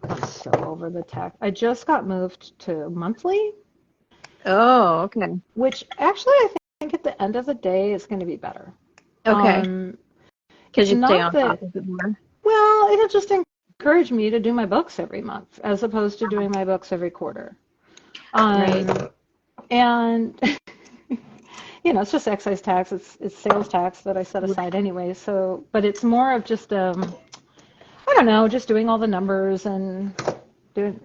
I'm so over the tax. I just got moved to monthly. Oh, okay. Which actually I think at the end of the day is going to be better. Okay. Because you stay on top of it more. Well, it'll just encourage me to do my books every month as opposed to doing my books every quarter. Right. And you know, it's just excise tax. It's sales tax that I set aside anyway. So, but it's more of just I don't know, just doing all the numbers and doing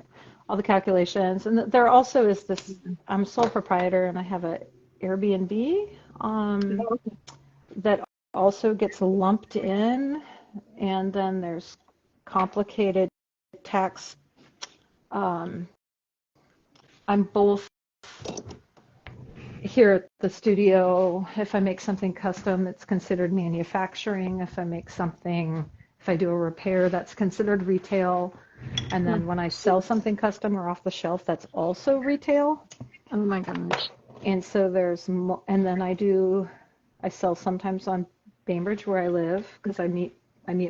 all the calculations. And there also is this, I'm sole proprietor and I have a Airbnb that also gets lumped in, and then there's complicated tax. I'm both here at the studio. If I make something custom, it's considered manufacturing. If I do a repair, that's considered retail. And then when I sell something custom or off the shelf, that's also retail. Oh my gosh. And so and then I sell sometimes on Bainbridge where I live, because I meet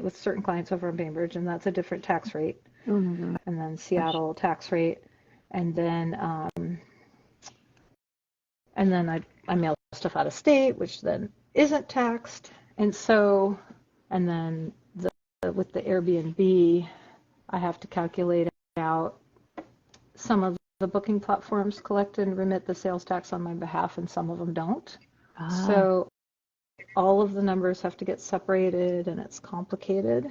with certain clients over in Bainbridge, and that's a different tax rate. Oh my gosh. And then Seattle tax rate. And then I mail stuff out of state, which then isn't taxed. And so, and then with the Airbnb, I have to calculate out some of the booking platforms collect and remit the sales tax on my behalf, and some of them don't. So all of the numbers have to get separated, and it's complicated.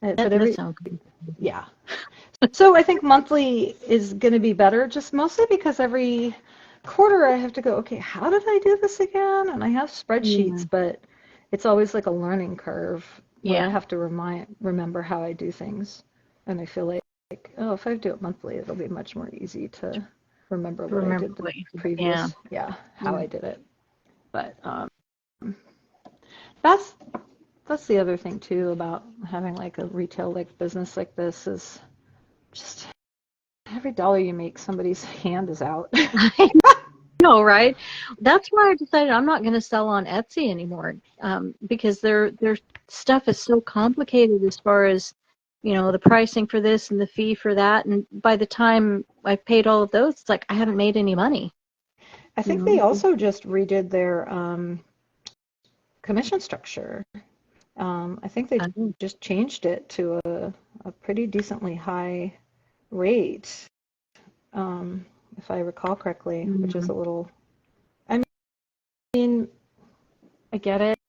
That sounds good. Yeah. So I think monthly is going to be better, just mostly because every quarter I have to go, okay, how did I do this again? And I have spreadsheets, but it's always like a learning curve. I have to remember how I do things. And I feel like, if I do it monthly, it'll be much more easy to remember what I did the previous, how I did it. But that's the other thing too about having like a retail like business like this, is just every dollar you make, somebody's hand is out. I know, right? That's why I decided I'm not going to sell on Etsy anymore, because their stuff is so complicated as far as, you know, the pricing for this and the fee for that. And by the time I've paid all of those, it's like I haven't made any money. I think they also just redid their commission structure. I think they just changed it to a pretty decently high rate, if I recall correctly, which is a little, I mean, I get it.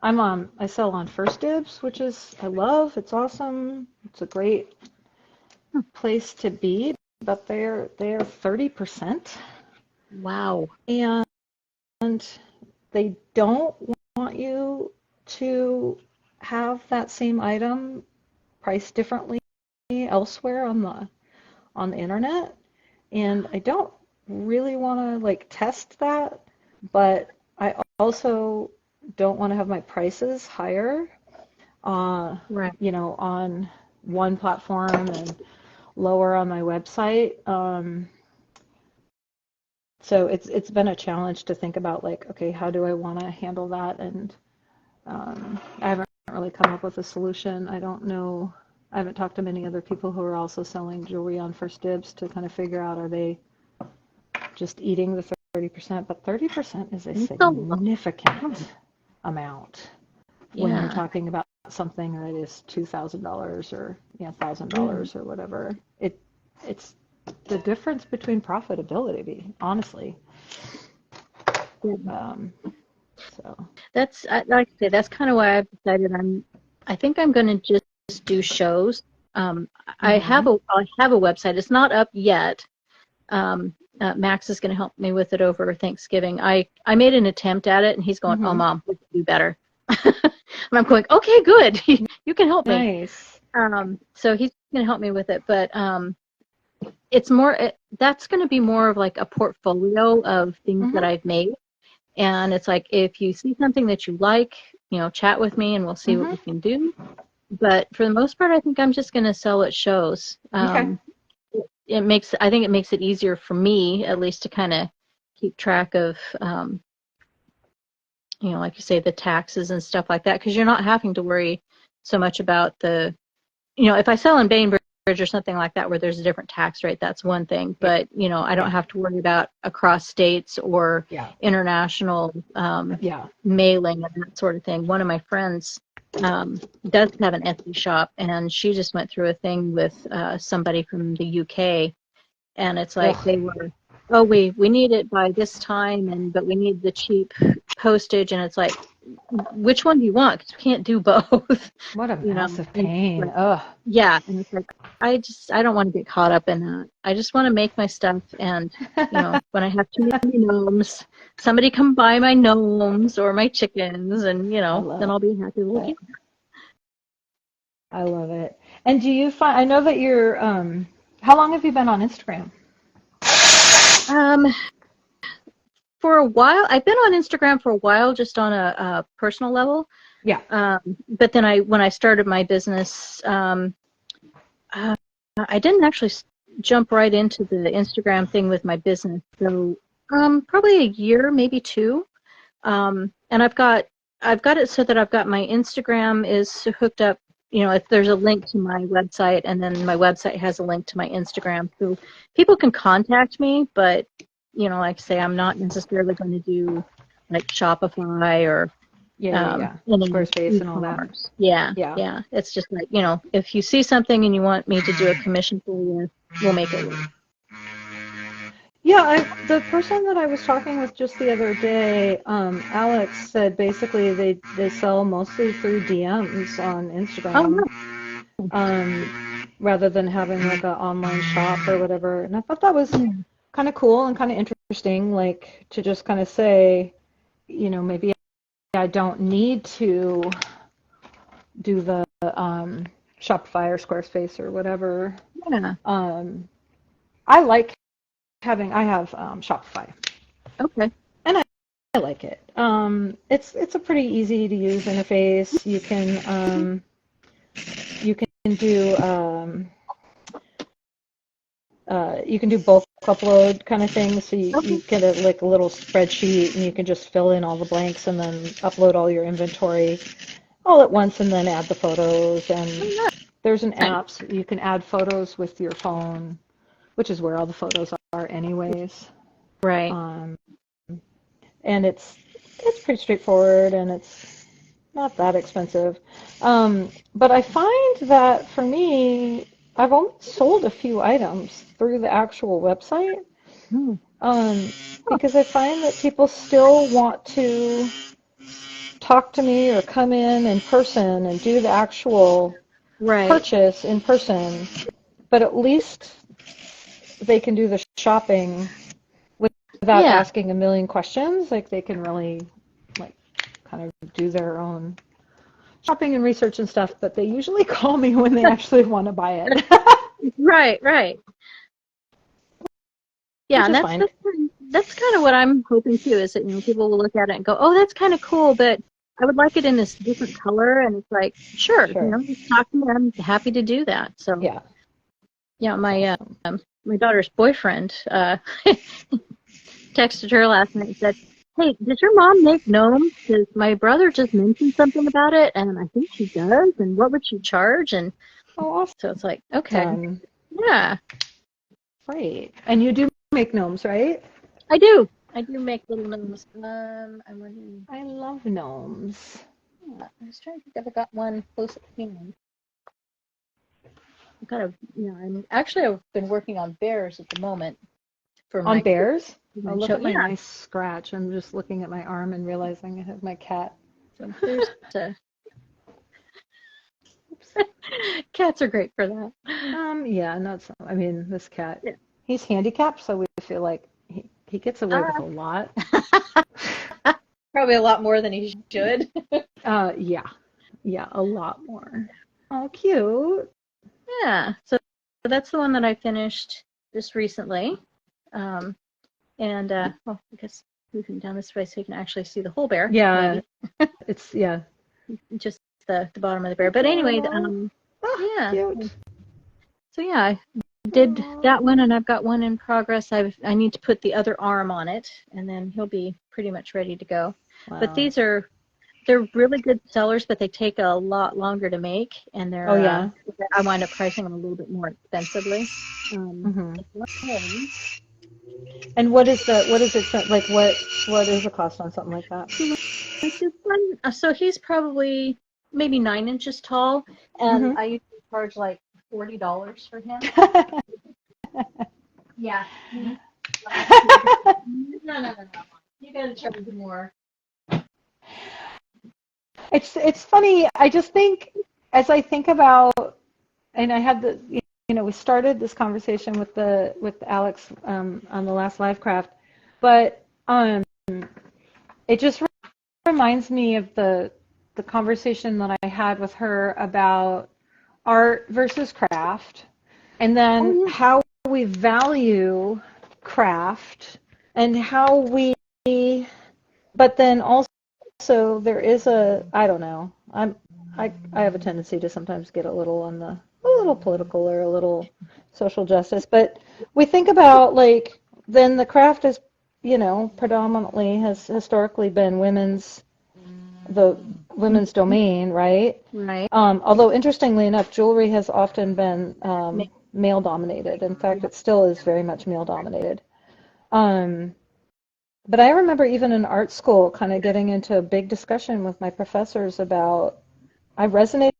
I sell on First Dibs, which is, I love, it's awesome. It's a great place to be, but they're 30%. Wow. And they don't want you to have that same item priced differently elsewhere on the internet. And I don't really want to like test that, but I also don't want to have my prices higher, Right. you know, on one platform and lower on my website. So it's been a challenge to think about like, okay, how do I want to handle that? And I haven't really come up with a solution. I don't know. I haven't talked to many other people who are also selling jewelry on First Dibs to kind of figure out, are they just eating the 30%? But 30% is a significant amount when you're Yeah. talking about something that is $2,000 or $1,000 or whatever. It's the difference between profitability, honestly. So That's like I say, that's kind of why I've decided I think I'm going to just do shows. I have a website. It's not up yet. Max is going to help me with it over Thanksgiving. I made an attempt at it, and he's going, "Oh, Mom, we can do better." And I'm going, "Okay, good. You can help me." nice. So he's going to help me with it, but it's that's going to be more of like a portfolio of things that I've made. And it's like, if you see something that you like, chat with me and we'll see what we can do. But for the most part, I think I'm just going to sell at shows. Okay. I think it makes it easier for me, at least, to kind of keep track of, like you say, the taxes and stuff like that, because you're not having to worry so much about if I sell in Bainbridge or something like that where there's a different tax rate, that's one thing. But, I don't have to worry about across states or international mailing and that sort of thing. One of my friends does have an Etsy shop, and she just went through a thing with somebody from the UK, and it's like they were, oh, we need it by this time, but we need the cheap postage, and it's like, which one do you want? Because you can't do both. What a massive pain. Ugh. Yeah, and it's like, I don't want to get caught up in that. I just want to make my stuff, and when I have too many gnomes, somebody come buy my gnomes or my chickens, and then I'll be happy little kid. I love it. And do you find? I know that you're. How long have you been on Instagram? For a while, I've been on Instagram for a while, just on a personal level. Yeah. But then when I started my business, I didn't actually jump right into the Instagram thing with my business. So probably a year, maybe two. And I've got it so that I've got my Instagram is hooked up. If there's a link to my website, and then my website has a link to my Instagram, so people can contact me. But like I say, I'm not necessarily going to do like Shopify or Squarespace and all that. Yeah. It's just like, if you see something and you want me to do a commission for you, we'll make it work. Yeah, the person that I was talking with just the other day, Alex, said basically they sell mostly through DMs on Instagram, rather than having like an online shop or whatever. And I thought that was kind of cool and kind of interesting, like to just kind of say, maybe I don't need to do the Shopify or Squarespace or whatever. Yeah. I have Shopify. Okay. And I like it. It's a pretty easy to use interface. You can do bulk upload kind of thing. So you get a little spreadsheet, and you can just fill in all the blanks and then upload all your inventory all at once, and then add the photos. And there's an app so you can add photos with your phone, which is where all the photos are anyways. Right. And it's pretty straightforward, and not that expensive. But I find that for me, I've only sold a few items through the actual website. Hmm. Because I find that people still want to talk to me or come in person and do the actual Right. purchase in person, but at least they can do the shopping without Yeah. asking a million questions. Like they can really like kind of do their own shopping and research and stuff, but they usually call me when they actually want to buy it. Right. Right. Yeah, Which and is fine. that's kind of what I'm hoping too, is that people will look at it and go, "Oh, that's kind of cool, but I would like it in this different color." And it's like, sure, Sure. just talk to me. I'm happy to do that. So, Yeah. yeah, my daughter's boyfriend texted her last night and said, "Hey, does your mom make gnomes? Because my brother just mentioned something about it, and I think she does. And what would she charge?" And Oh, so it's like, okay, awesome. yeah, Great. And you do make gnomes, right? I do. I do make little gnomes. I'm wondering. I love gnomes. Yeah, I was trying to think if I got one close at hand. I'm kind of, I've been working on bears at the moment for On my bears? Oh, look show. at my Yeah, nice scratch. I'm just looking at my arm and realizing I have my cat. so there's cats are great for that. Yeah, not so. I mean, this cat, Yeah. he's handicapped, so we feel like he gets away with a lot. Probably a lot more than he should. Yeah, yeah, a lot more. Oh, cute. Yeah, so that's the one that I finished just recently. Um, and well, I guess moving down this way so you can actually see the whole bear. Yeah, Maybe yeah. just the bottom of the bear. But anyway, Oh, yeah. cute. So yeah, I did that one, and I've got one in progress. I need to put the other arm on it, and then he'll be pretty much ready to go. But Wow. they're really good sellers, but they take a lot longer to make, and Oh, yeah. I wind up pricing them a little bit more expensively. Hmm. Okay. And what is it like? What is the cost on something like that? This one, so he's probably maybe 9 inches tall, and Hmm. I usually charge like $40 for him. Yeah. No, no. You gotta charge more. It's funny. I just think as I think about, and I had we started this conversation with Alex on the last live craft, but it just reminds me of the conversation that I had with her about art versus craft, and then Oh how we value craft and how we, but then also there is I don't know, I have a tendency to sometimes get a little a little political or a little social justice, but we think about like then the craft is, predominantly has historically been the women's domain, right? yeah. Right. Although interestingly enough, jewelry has often been Ma- male dominated. In fact, it still is very much male dominated. Um, but I remember even in art school kind of getting into a big discussion with my professors about, I resonated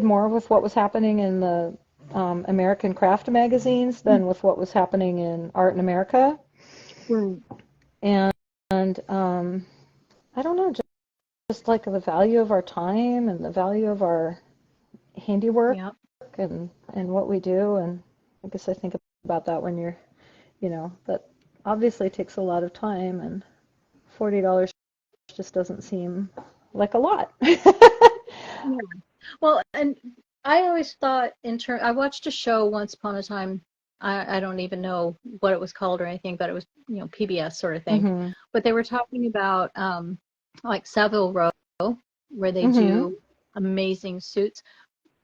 more with what was happening in the American craft magazines than with what was happening in Art in America. Right. And I don't know, just like the value of our time and the value of our handiwork Yep. and what we do. And I guess I think about that when that obviously takes a lot of time, and $40 just doesn't seem like a lot. Yeah. Well, and I always thought I watched a show once upon a time. I don't even know what it was called or anything, but it was, PBS sort of thing. Hmm. But they were talking about like Savile Row, where they Hmm. do amazing suits.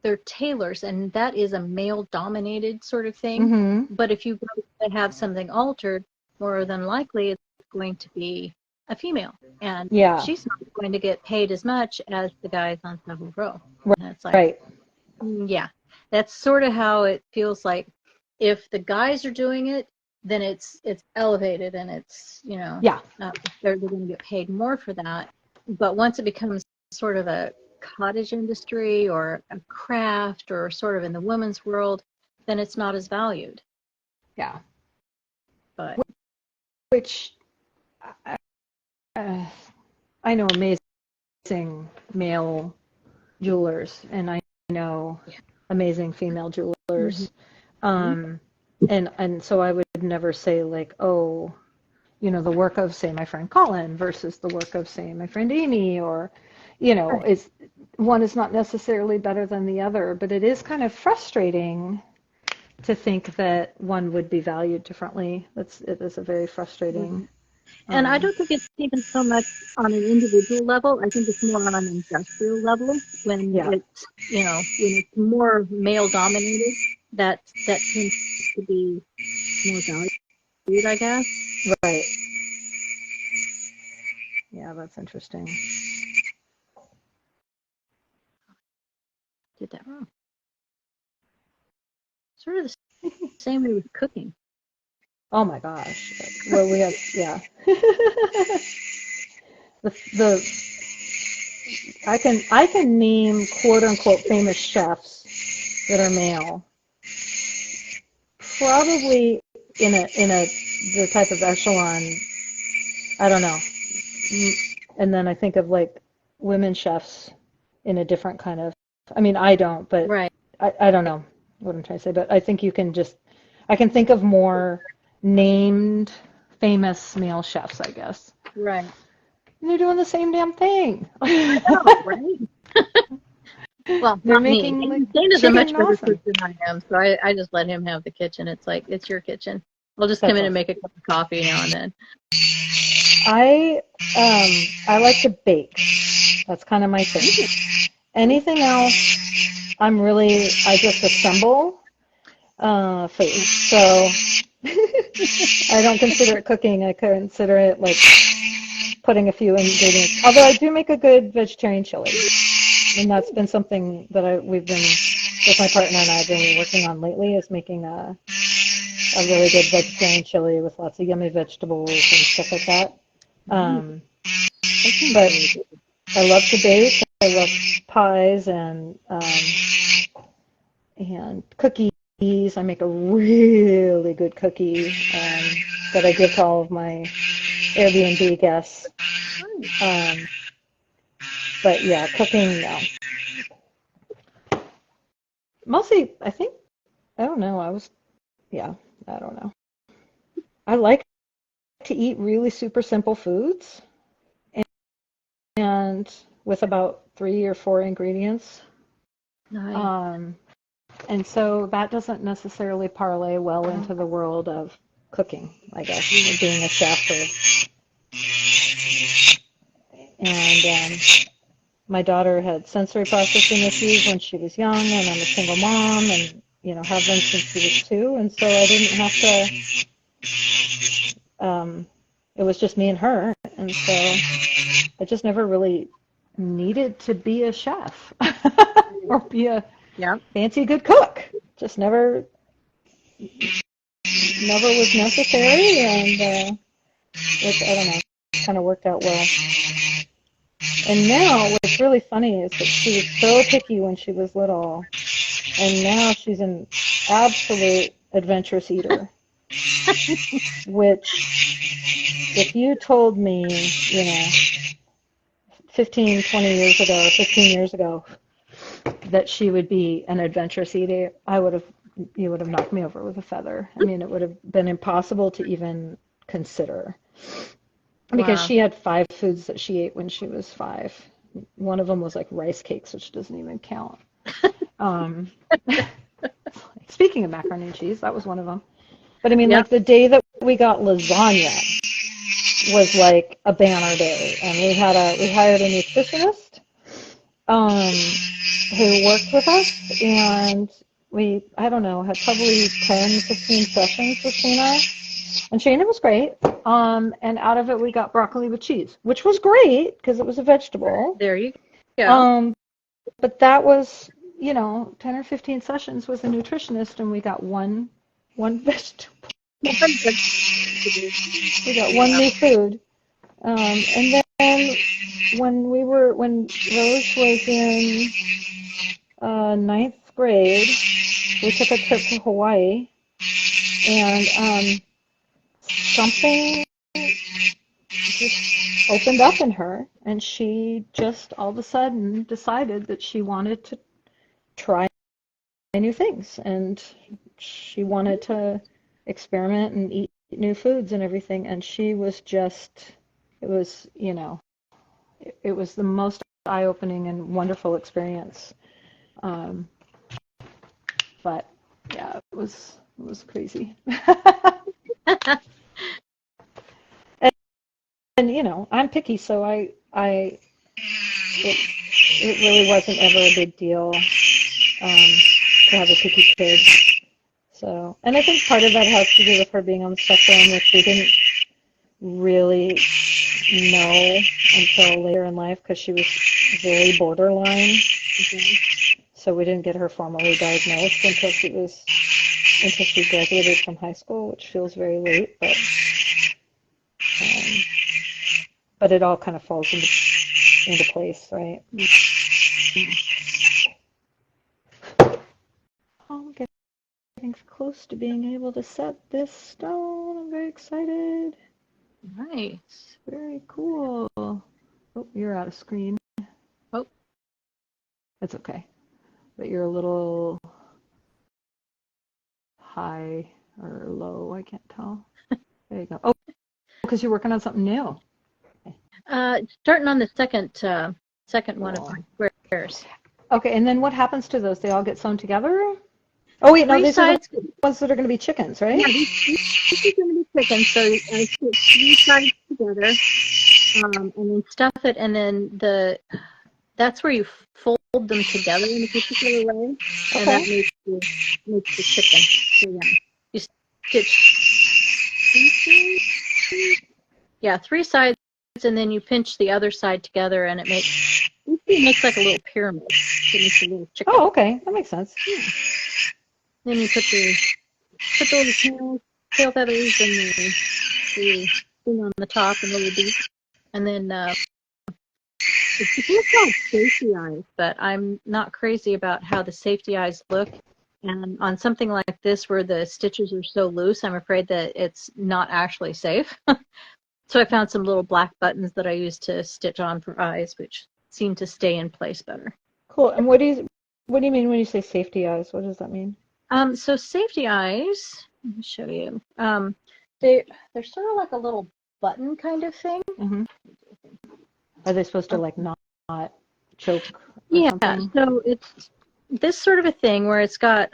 They're tailors, and that is a male-dominated sort of thing. Hmm. But if you go to have something altered, more than likely it's going to be a female, and Yeah. she's not going to get paid as much as the guys on Savile Row. And it's like, Right. yeah, that's sort of how it feels like. If the guys are doing it, then it's elevated, and it's Yeah. they're going to get paid more for that. But once it becomes sort of a cottage industry or a craft or sort of in the women's world, then it's not as valued. Yeah. But Which I know amazing male jewelers, and I know amazing female jewelers. And so I would never say like, oh, the work of, say, my friend Colin versus the work of, say, my friend Amy, or, is one is not necessarily better than the other, but it is kind of frustrating to think that one would be valued differently. It is a very frustrating. And I don't think it's even so much on an individual level. I think it's more on an industrial level when it's, when it's more male dominated, that tends to be more valued, I guess. Right. Yeah, that's interesting. Did that wrong. Sort of the same way with cooking. Oh my gosh. Well, we have, yeah. I can name quote unquote famous chefs that are male. Probably in the type of echelon, I don't know. And then I think of like women chefs in a different kind of, I mean, I don't, but right. I don't know what I'm trying to say, but I think I can think of more named famous male chefs, I guess. Right. And they're doing the same damn thing. I know, right? Well, they're not making me. like Dana's a much chicken better awesome. cook than I am, so I just let him have the kitchen. It's like, it's your kitchen. I'll just That's come in awesome. and make a cup of coffee now and then. I like to bake. That's kind of my thing. Anything else, I just assemble food. So I don't consider it cooking. I consider it like putting a few ingredients. Although I do make a good vegetarian chili, and that's been something that we've been, with my partner and I, have been working on lately, is making a really good vegetarian chili with lots of yummy vegetables and stuff like that. But I love to bake. I love pies and cookies. I make a really good cookie that I give to all of my Airbnb guests. But yeah, cooking, no. Mostly, I think, I don't know, I don't know. I like to eat really super simple foods and with about 3 or 4 ingredients. Nice. And so that doesn't necessarily parlay well into the world of cooking, I guess, or being a chef. And my daughter had sensory processing issues when she was young, and I'm a single mom, and have been since she was 2, and so I didn't have to. It was just me and her, and so I just never really needed to be a chef or be a fancy good cook. Just never was necessary, and I don't know, kind of worked out well. And now what's really funny is that she was so picky when she was little, and now she's an absolute adventurous eater. Which, if you told me, 15, 20 years ago, or 15 years ago, that she would be an adventurous eater, you would have knocked me over with a feather. I mean, it would have been impossible to even consider. Because she had 5 foods that she ate when she was 5. One of them was like rice cakes, which doesn't even count. Speaking of macaroni and cheese, that was one of them. But I mean, like the day that we got lasagna was like a banner day, and we hired a nutritionist who worked with us, and I don't know, had probably 10, 15 sessions between us, and Shana was great. And out of it we got broccoli with cheese, which was great because it was a vegetable. There you go. But that was, 10 or 15 sessions with a nutritionist, and we got one vegetable. We got one new food. And when Rose was in ninth grade, we took a trip to Hawaii, and something just opened up in her, and she just all of a sudden decided that she wanted to try new things, and she wanted to experiment and eat new foods and everything, and she was just, it was, it was the most eye-opening and wonderful experience. Um, but yeah, it was crazy. And I'm picky, so it really wasn't ever a big deal to have a picky kid. So, and I think part of that has to do with her being on the spectrum, which we didn't really know until later in life because she was very borderline. So we didn't get her formally diagnosed until she graduated from high school, which feels very late, but it all kind of falls into place, right? I'm getting close to being able to set this stone. I'm very excited. Nice. Very cool. Oh, you're out of screen. Oh. That's okay. But you're a little high or low, I can't tell. There you go. Oh, because you're working on something new. Starting on the second one of my squares. Okay, and then what happens to those? They all get sewn together? Oh wait, no, these are the ones that are going to be chickens, right? Yeah, these are going to be chickens. So I put 3 sides together, and then stuff it, and then that's where you fold them together in a particular way, and that makes the chicken. So yeah, you stitch 3 sides, and then you pinch the other side together, and it makes like a little pyramid. It makes a little chicken. Oh, okay, that makes sense. Yeah. Then you put the little tail feathers and the thing on the top and a little beak, and then it's supposed to have safety eyes, but I'm not crazy about how the safety eyes look. And on something like this where the stitches are so loose, I'm afraid that it's not actually safe. So I found some little black buttons that I use to stitch on for eyes, which seem to stay in place better. Cool. And what do you mean when you say safety eyes? What does that mean? So safety eyes, let me show you. They're sort of like a little button kind of thing. Mm-hmm. Are they supposed to like not choke? Yeah. Something? So it's this sort of a thing where it's got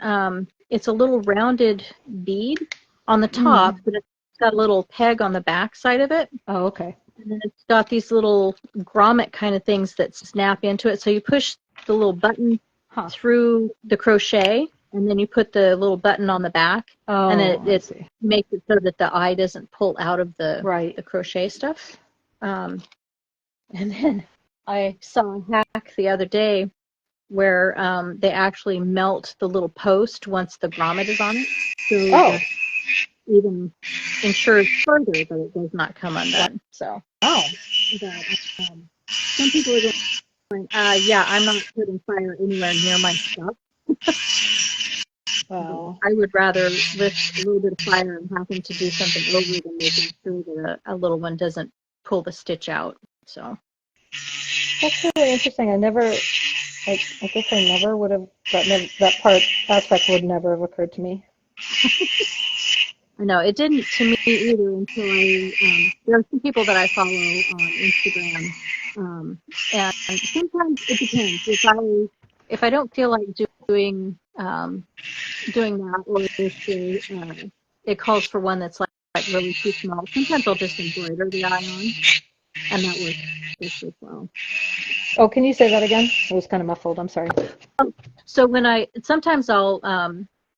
it's a little rounded bead on the top, but it's got a little peg on the back side of it. Oh, okay. And then it's got these little grommet kind of things that snap into it. So you push the little button through the crochet, and then you put the little button on the back, and then it makes it so that the eye doesn't pull out of the crochet stuff. And then I saw a hack the other day where they actually melt the little post once the grommet is on it. So even ensures further that it does not come undone. So, some people are going, I'm not putting fire anywhere near my stuff. Wow. I would rather risk a little bit of fire and happen to do something over than making sure that a little one doesn't pull the stitch out. So that's really interesting. I guess I never would have that aspect would never have occurred to me. No, it didn't to me either until there are some people that I follow on Instagram, and sometimes it depends. If I don't feel like doing that, or if it calls for one that's like really too small, sometimes I'll just embroider the eye on, and that works just as well. Oh, can you say that again? It was kind of muffled. I'm sorry. So sometimes I'll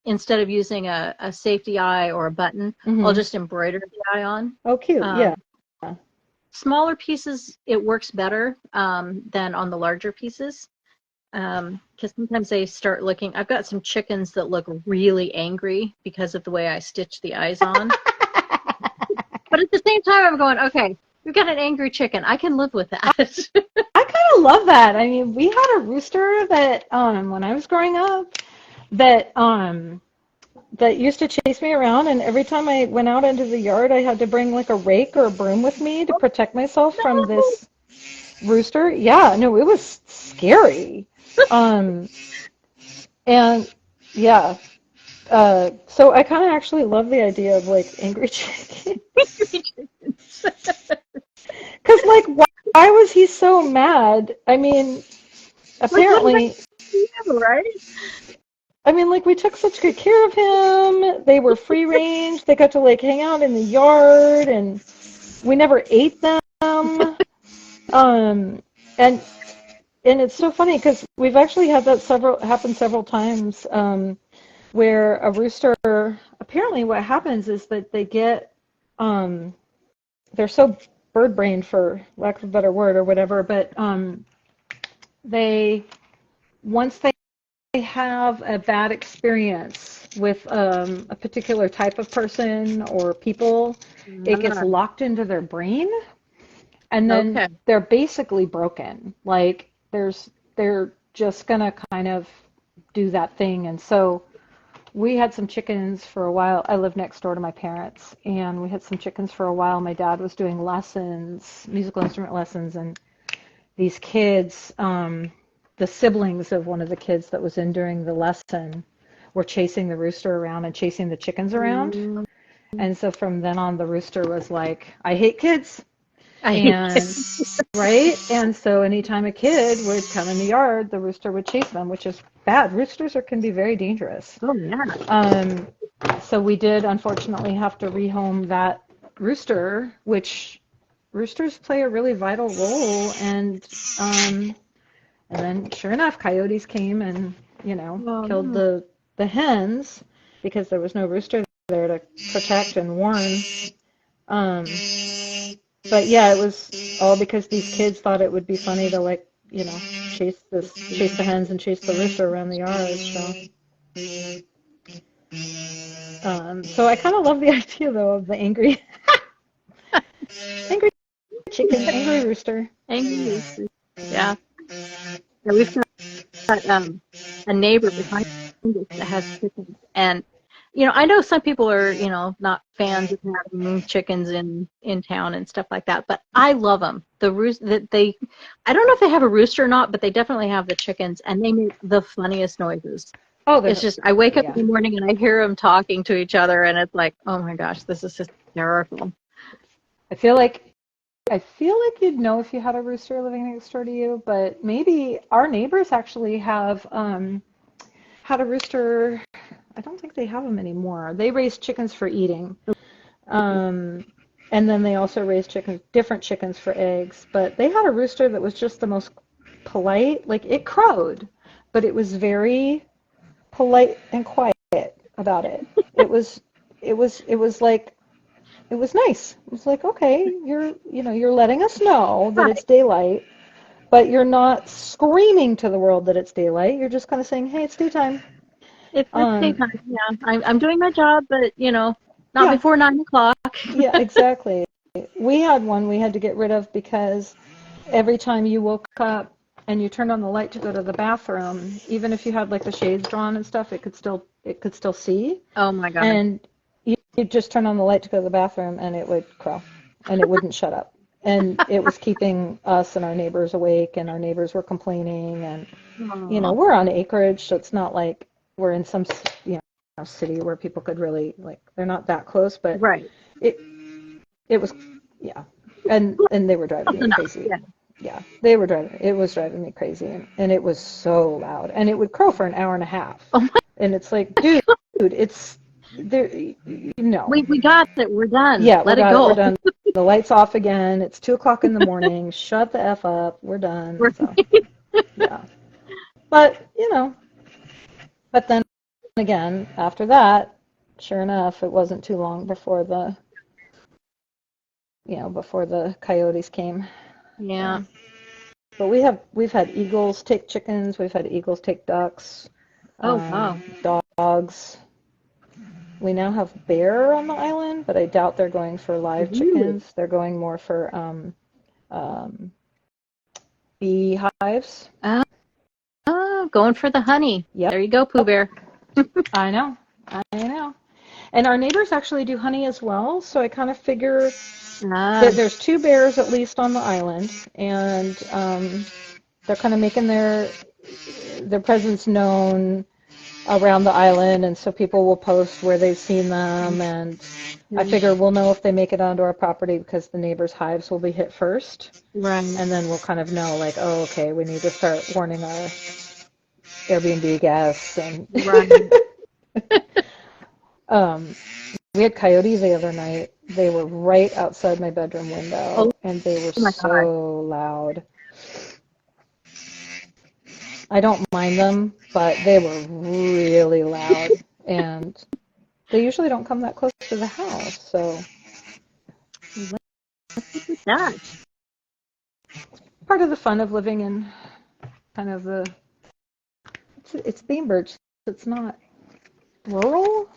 instead of using a safety eye or a button, I'll just embroider the eye on. Oh, cute. Yeah. Smaller pieces, it works better than on the larger pieces. Because sometimes they start looking, I've got some chickens that look really angry because of the way I stitch the eyes on. But at the same time, I'm going, okay, We've got an angry chicken. I can live with that. I kind of love that. I mean, we had a rooster that when I was growing up that that used to chase me around, and every time I went out into the yard, I had to bring like a rake or a broom with me to protect myself from this rooster. Yeah, no, it was scary. Um, and yeah, so I kind of actually love the idea of like angry chicken. Because like, why was he so mad? I mean, apparently, Right? I mean, like we took such good care of him. They were free range. They got to like hang out in the yard, and we never ate them. Um, and it's so funny because we've actually had that happen several times. Where a rooster, apparently what happens is that they get, they're so bird-brained for lack of a better word or whatever, but they, once they have a bad experience with a particular type of person or people, it gets locked into their brain, and then Okay. they're basically broken. Like they're just gonna kind of do that thing, and so we had some chickens for a while. I lived next door to my parents, and we had some chickens for a while. My dad was doing lessons, musical instrument lessons, and these kids, the siblings of one of the kids that was in during the lesson, were chasing the rooster around and chasing the chickens around. And so from then on, the rooster was like, I hate kids. And right? And so anytime a kid would come in the yard, the rooster would chase them, which is bad. Roosters can be very dangerous. Oh, yeah. So we did unfortunately have to rehome that rooster, which roosters play a really vital role. And then sure enough, coyotes came and, killed the hens because there was no rooster there to protect and warn. Um, but yeah, it was all because these kids thought it would be funny to like, chase the hens and chase the rooster around the yard. So I kind of love the idea though of the angry, angry chicken, angry rooster. Angry rooster. Yeah. Yeah, we've got a neighbor behind us that has chickens, and I know some people are not fans of having chickens in town and stuff like that, but I love them. The roost that I don't know if they have a rooster or not, but they definitely have the chickens, and they make the funniest noises. Oh, It's just I wake up in the morning and I hear them talking to each other, and it's like, oh my gosh, this is hysterical. I feel like you'd know if you had a rooster living next door to you, but maybe our neighbors actually have had a rooster. I don't think they have them anymore. They raise chickens for eating. And then they also raise different chickens for eggs. But they had a rooster that was just the most polite. Like it crowed, but it was very polite and quiet about it. It was like, it was nice. It was like, okay, you're letting us know that it's daylight, but you're not screaming to the world that it's daylight. You're just kind of saying, hey, it's daytime. It's daytime. Yeah, I'm doing my job, but not before 9 o'clock. Yeah, exactly. We had one we had to get rid of because every time you woke up and you turned on the light to go to the bathroom, even if you had like the shades drawn and stuff, it could still see. Oh my God. And you'd just turn on the light to go to the bathroom and it would crow and it wouldn't shut up. And it was keeping us and our neighbors awake, and our neighbors were complaining, and we're on acreage, so it's not like we're in some city where people could really like, they're not that close, but right. It was, yeah, and they were driving me crazy. Yeah. It was driving me crazy, and it was so loud, and it would crow for an hour and a half. Oh my. And it's like, dude, it's there. We got it. We're done. Yeah, Let it go. We're done. The light's off again. It's 2:00 in the morning. Shut the F up. We're done. So, yeah. But but then again, after that, sure enough, it wasn't too long before the coyotes came. Yeah. But we've had eagles take chickens. We've had eagles take ducks. Oh wow. Dogs. We now have bear on the island, but I doubt they're going for live Ooh. chickens. They're going more for um, beehives. Oh, going for the honey. Yep, There you go, Pooh Bear. I know, I know. And our neighbors actually do honey as well, so I kind of figure Ah, that there's two bears at least on the island, and they're kind of making their presence known around the island, and so people will post where they've seen them, and I figure we'll know if they make it onto our property because the neighbors' hives will be hit first, right. and then we'll kind of know, like, oh, okay, we need to start warning our Airbnb guests. And Right. um, we had coyotes the other night. They were right outside my bedroom Oh window, and they were my God. so loud. I don't mind them, but they were really loud, and they usually don't come that close to the house, so What's with that? part of the fun of living in kind of it's Bainbridge. It's not rural,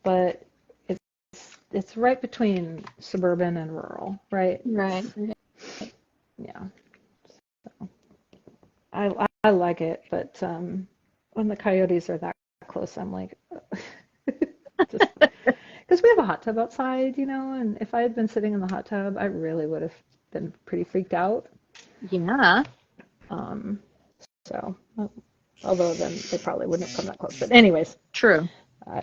but it's right between suburban and rural, right? Right. Yeah. So I like it, but when the coyotes are that close, I'm like, just because we have a hot tub outside, and if I had been sitting in the hot tub, I really would have been pretty freaked out. Yeah. Um, so, although then they probably wouldn't have come that close. But anyways, True. I,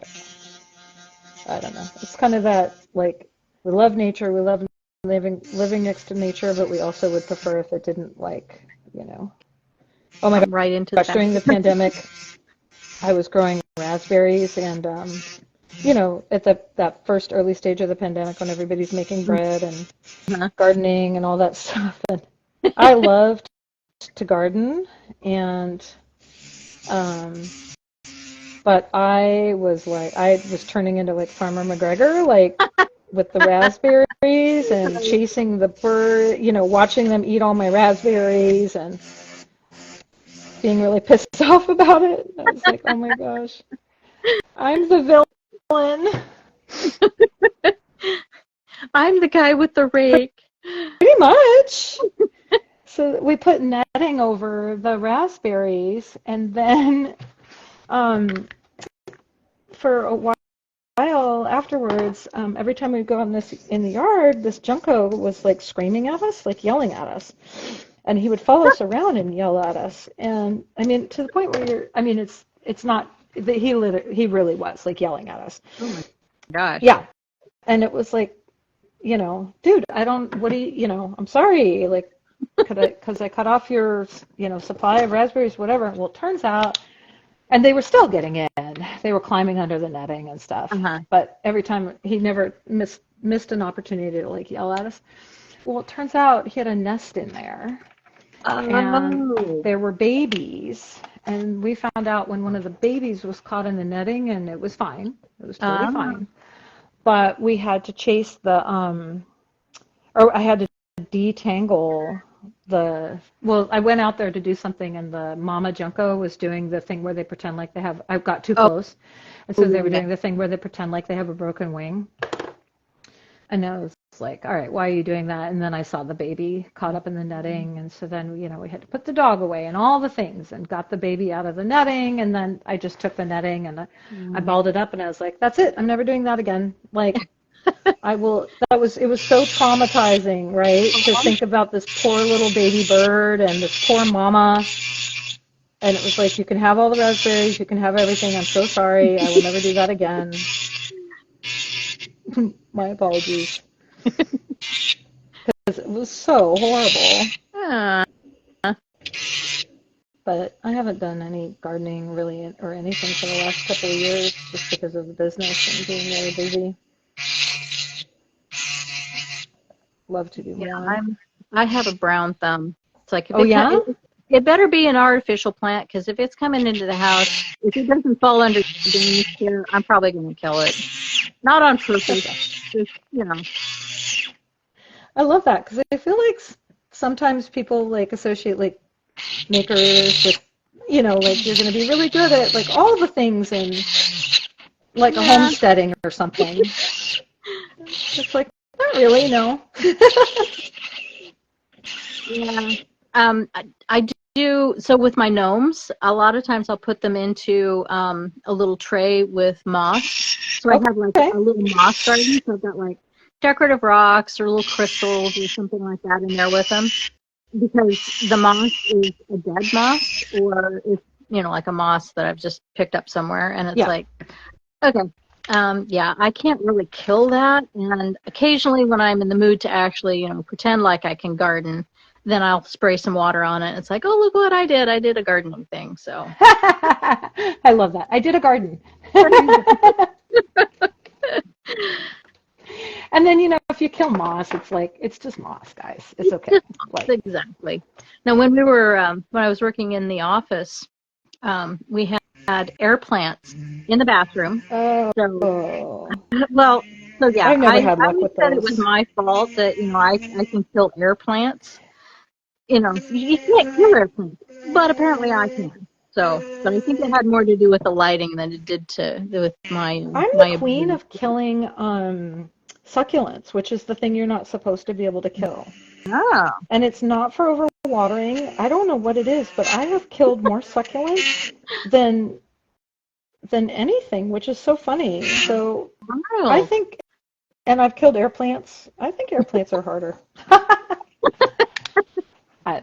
I don't know. It's kind of that, like, we love nature, we love living next to nature, but we also would prefer if it didn't, like, oh my Come right into gosh, that. during the pandemic, I was growing raspberries, and at that first early stage of the pandemic when everybody's making bread and Uh-huh. gardening and all that stuff, and I loved to garden, and um, but I was turning into like Farmer McGregor, like with the raspberries and chasing the bird, watching them eat all my raspberries and being really pissed off about it. I was like, oh my gosh, I'm the villain. I'm the guy with the rake. Pretty much. So we put netting over the raspberries, and then um, for a while afterwards, every time we'd go in the yard, this Junko was like screaming at us, like yelling at us, and he would follow us around and yell at us. And I mean, to the point where it's not that he really was like yelling at us. Oh my gosh. Yeah, and it was like, dude, what do I'm sorry, like, because I cut off your, supply of raspberries, whatever. Well, it turns out, and they were still getting in. They were climbing under the netting and stuff. Uh-huh. But every time he never missed an opportunity to like yell at us. Well, it turns out he had a nest in there, and Oh. there were babies. And we found out when one of the babies was caught in the netting, and it was fine. It was totally fine. But we had to chase or I had to detangle I went out there to do something, and the mama Junko was doing the thing where they pretend like I got too close, and so they were doing the thing where they pretend like they have a broken wing. And I was like, all right, why are you doing that? And then I saw the baby caught up in the netting, and so then, we had to put the dog away and all the things and got the baby out of the netting, and then I just took the netting and I balled it up, and I was like, that's it, I'm never doing that again. Like, it was so traumatizing, right? To think about this poor little baby bird and this poor mama. And it was like, you can have all the raspberries, you can have everything. I'm so sorry. I will never do that again. My apologies. Because it was so horrible. Ah. But I haven't done any gardening really or anything for the last couple of years just because of the business and being really busy. Love to do more. I have a brown thumb. It's like it better be an artificial plant, because if it's coming into the house, if it doesn't fall underneath here, I'm probably going to kill it. Not on purpose, just, I love that because I feel like sometimes people like associate like makers with, like you're going to be really good at like all the things, and like a Yeah. homesteading or something. It's like, not really, no. Yeah. I do, so with my gnomes, a lot of times I'll put them into a little tray with moss. So I have like Okay. a little moss garden. So I've got like decorative rocks or little crystals or something like that in there with them. Because the moss is a dead moss or it's, like a moss that I've just picked up somewhere. And it's Yeah. like, okay. Yeah, I can't really kill that. And occasionally when I'm in the mood to actually, pretend like I can garden, then I'll spray some water on it. It's like, oh, look what I did. I did a gardening thing. So I love that. I did a garden. And then, if you kill moss, it's like, it's just moss, guys. It's okay. Like, exactly. Now, when I was working in the office, we had air plants in the bathroom. So, oh, well, so yeah, I've never had I luck always with said it was those. my fault that, I can kill air plants. You can't kill air plants, but apparently I can. So, but I think it had more to do with the lighting than it did with my I'm my the queen ability. of killing succulents, which is the thing you're not supposed to be able to kill. Oh, And it's not for overwatering. I don't know what it is, but I have killed more succulents than anything, which is so funny. So I wild. think, and I've killed air plants. I think air plants are harder. I,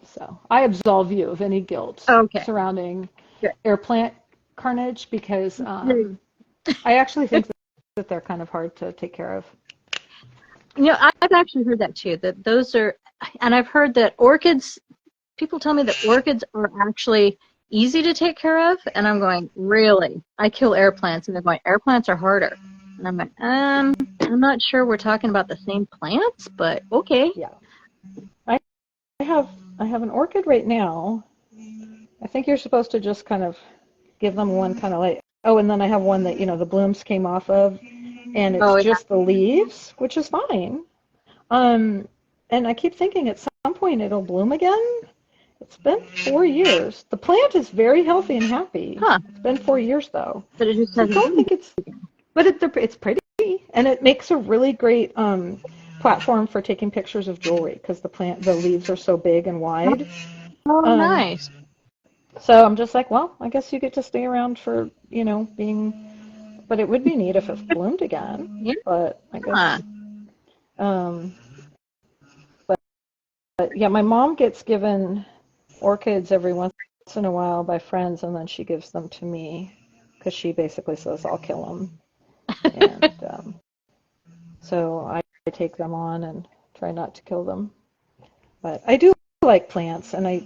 so I absolve you of any guilt Okay, surrounding good. air plant carnage because I actually think that they're kind of hard to take care of. I've actually heard that too. That those are, and I've heard that orchids. People tell me that orchids are actually easy to take care of, and I'm going, really? I kill air plants, and they're going, air plants are harder. And I'm like, I'm not sure we're talking about the same plants, but okay. Yeah. I I have I have an orchid right now. I think you're supposed to just kind of give them one kind of like, oh, and then I have one that, the blooms came off of, and it's Oh yeah. just the leaves, which is fine. Um, and I keep thinking at some point it'll bloom again. It's been 4 years. The plant is very healthy and happy. Huh. It's been 4 years though. But it just So hasn't don't bloomed think but it's pretty, and it makes a really great platform for taking pictures of jewelry because the leaves are so big and yet. wide. Oh, Um, nice. so I'm just like, well, I guess you get to stay around for, but it would be neat if it bloomed again. Yeah. But I guess, um, but yeah, my mom gets given orchids every once in a while by friends, and then she gives them to me because she basically says I'll kill them. And so I take them on and try not to kill them. But I do like plants, and I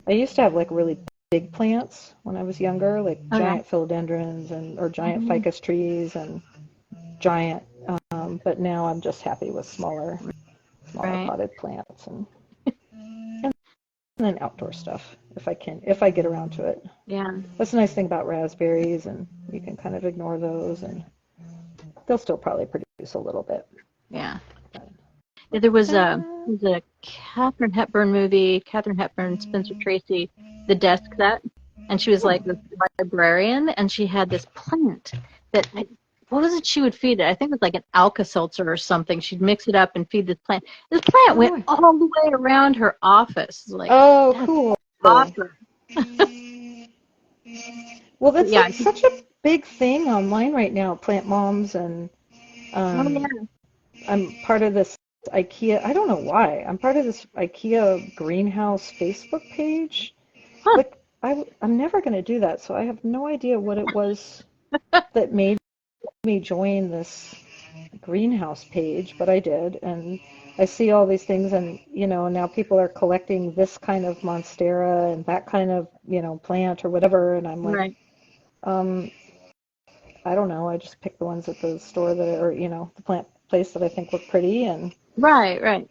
used to have like really big plants when I was younger, like Okay. giant philodendrons or giant Mhm. ficus trees and giant. But now I'm just happy with smaller Right. potted plants and then outdoor stuff if I get around to it. Yeah. That's the nice thing about raspberries, and you can kind of ignore those, and they'll still probably produce a little bit. Yeah. There was Uh, a Katharine Hepburn movie, Katharine Hepburn, Spencer Tracy, The Desk Set, and she was like this librarian, and she had this plant that, what was it she would feed it? I think it was like an Alka-Seltzer or something. She'd mix it up and feed this plant. This plant went all the way around her office. Like, oh, that's cool. awesome. Well, that's Yeah. like such a big thing online right now, plant moms, and Oh, yeah. I'm part of this IKEA. I don't know why. I'm part of this IKEA greenhouse Facebook page. Huh. Like I'm never going to do that, so I have no idea what it was that made me join this greenhouse page, but I did, and I see all these things, and now people are collecting this kind of monstera and that kind of plant or whatever, and I'm like, Right. um, I don't know. I just pick the ones at the store that are, the plant place that I think look pretty, Right. Right.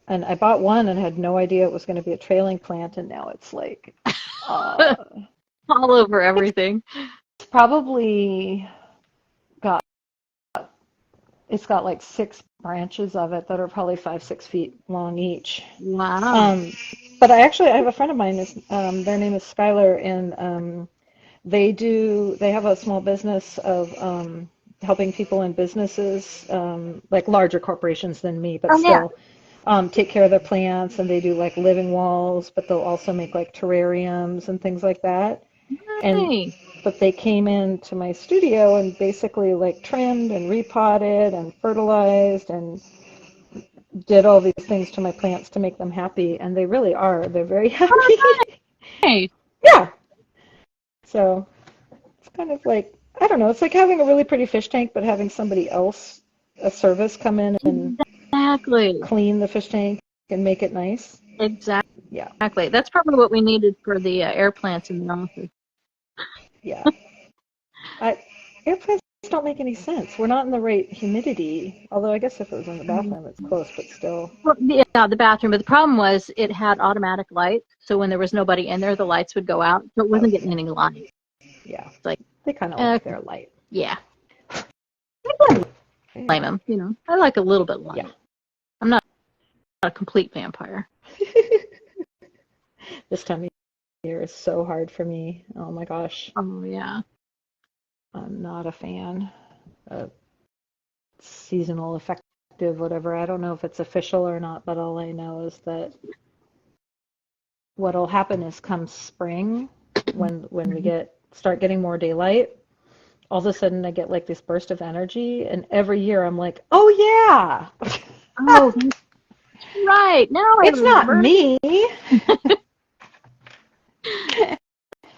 and I bought one and had no idea it was going to be a trailing plant, and now it's like, uh, All over everything. it's probably got it's got like 6 branches of it that are probably 5, 6 feet long each. Wow. But I have a friend of mine. Their name is Skylar, and They have a small business of helping people in businesses, like larger corporations than me, but Oh, yeah. still take care of their plants, and they do like living walls, but they'll also make like terrariums and things like that. And Nice. but they came into my studio and basically like trimmed and repotted and fertilized and did all these things to my plants to make them happy, and they really are. They're very happy. Nice. Yeah. So it's kind of like, I don't know, it's like having a really pretty fish tank, but having somebody else, a service, come in and Exactly. clean the fish tank and make it nice. Yeah. Exactly. That's probably what we needed for the air plants in the office. Yeah. Airplanes don't make any sense. We're not in the right humidity. Although I guess if it was in the bathroom, it's close, but still. Well, yeah, the bathroom. But the problem was it had automatic lights, so when there was nobody in there, the lights would go out. So it wasn't getting any light. Yeah. It's like, They kind of like their light. yeah. I don't blame them. You know, I like a little bit light. Yeah. I'm not a complete vampire. This time of year is so hard for me. Oh my gosh. Oh yeah. I'm not a fan of seasonal affective whatever. I don't know if it's official or not, but all I know is that what'll happen is come spring, when we start getting more daylight, all of a sudden I get like this burst of energy, and every year I'm like, oh yeah. Oh, that's right. Now I It's not remember. me.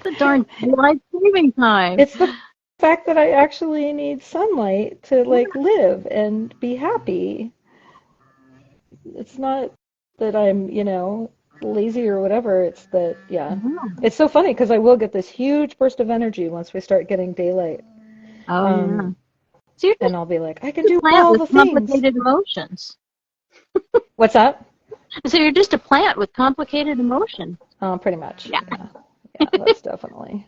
The darn light saving time. It's the fact that I actually need sunlight to like live and be happy. It's not that I'm, lazy or whatever. It's that, yeah. It's so funny because I will get this huge burst of energy once we start getting daylight. Oh yeah. So you're And just I'll be like, I can a do plant all with the things. complicated emotions. What's that? So you're just a plant with complicated emotions. Pretty much. Yeah. Yeah, that's definitely.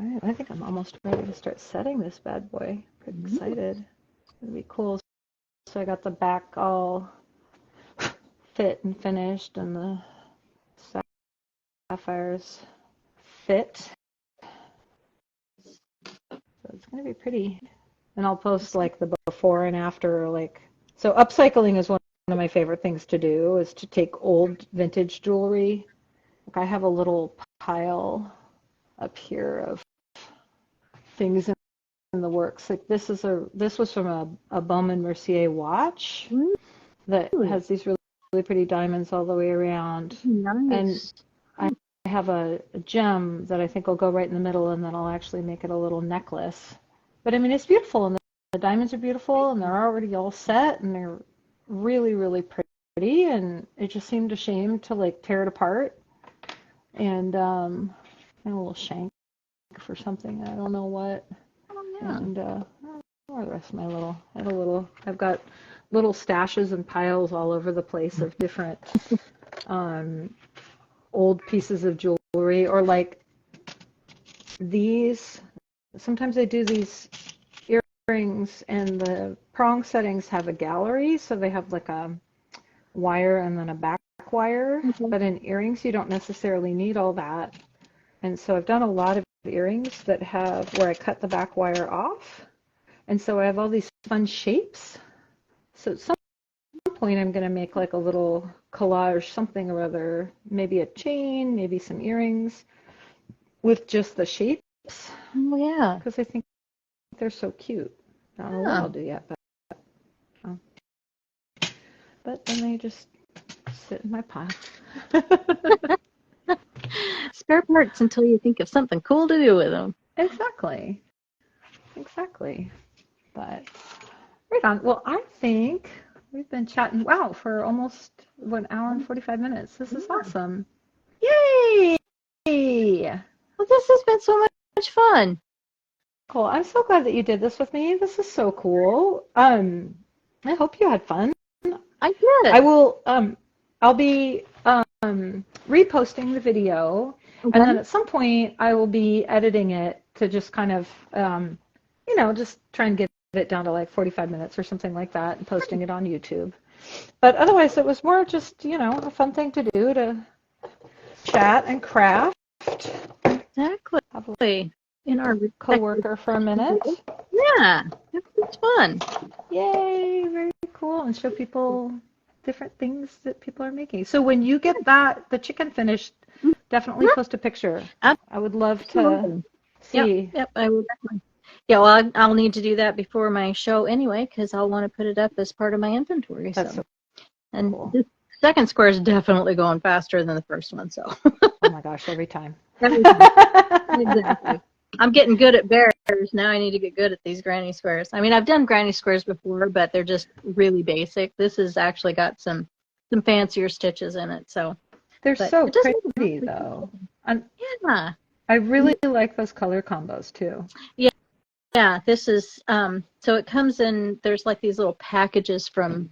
All right, I think I'm almost ready to start setting this bad boy. Pretty excited. It's gonna be cool. So I got the back all fit and finished, and the sapphires fit. So it's gonna be pretty. And I'll post like the before and after, like, so upcycling is one of my favorite things to do, is to take old vintage jewelry. Like I have a little pile up here of things in the works. Like this was from a Baume & Mercier watch that has these really, really pretty diamonds all the way around. Nice. And I have a gem that I think will go right in the middle, and then I'll actually make it a little necklace. But I mean, it's beautiful, and the diamonds are beautiful, and they're already all set, and they're really, really pretty, and it just seemed a shame to like tear it apart. And a little shank for something, I don't know what. And where are the rest of my I've got little stashes and piles all over the place of different old pieces of jewelry, or like these. Sometimes I do these earrings, and the prong settings have a gallery, so they have like a wire and then a back wire. But in earrings, you don't necessarily need all that. And so I've done a lot of earrings that have where I cut the back wire off. And so I have all these fun shapes. So at some point I'm going to make like a little collage, something or other, maybe a chain, maybe some earrings with just the shapes. Oh yeah. Because I think they're so cute. I don't know what I'll do yet, but then they just sit in my pile. Spare parts until you think of something cool to do with them. Exactly. But right on. Well, I think we've been chatting, wow, for almost 1 hour and 45 minutes. This is awesome. Yay! Well, this has been so much fun. Cool. I'm so glad that you did this with me. This is so cool. I hope you had fun. I did. I will I'll be reposting the video, and then at some point I will be editing it to just kind of just try and get it down to like 45 minutes or something like that, and posting it on YouTube. But otherwise it was more just, a fun thing to do, to chat and craft. Exactly. actually in our co-worker for a minute. Yeah, it's fun. Yay, very cool. And show people different things that people are making. So when you get the chicken finished, definitely post a picture. I would love to Absolutely. see. Yep, I will definitely. Yeah, well, I'll need to do that before my show anyway, because I'll want to put it up as part of my inventory. That's So, so and cool. the second square is definitely going faster than the first one. So, Oh my gosh, every time. Exactly. I'm getting good at bears. Now I need to get good at these granny squares. I mean, I've done granny squares before, but they're just really basic. This has actually got some fancier stitches in it. So, They're but so it doesn't pretty though. And yeah. I really like those color combos too. Yeah, this is so it comes in, there's like these little packages from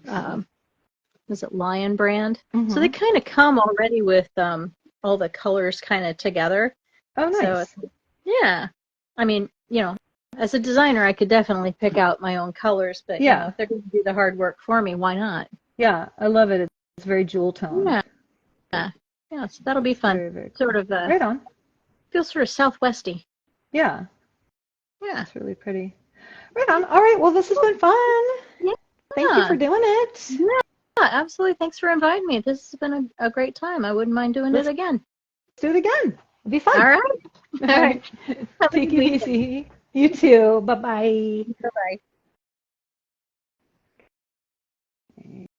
is it Lion brand? So they kind of come already with all the colors kind of together. Oh, So nice. yeah. I mean, as a designer I could definitely pick out my own colors, but if they're going to do the hard work for me, why not? Yeah, I love it. It's very jewel toned. Yeah. Yeah, so that'll be fun. Very, very cool. Sort of right on. feels sort of southwesty. Yeah. Yeah. It's really pretty. Right on. All right. Well, this has been fun. Yeah. Thank you for doing it. Yeah, absolutely. Thanks for inviting me. This has been a great time. I wouldn't mind doing it again. Let's do it again. It'll be fun. All right. All right. Take it easy. You too. Bye-bye. Bye-bye.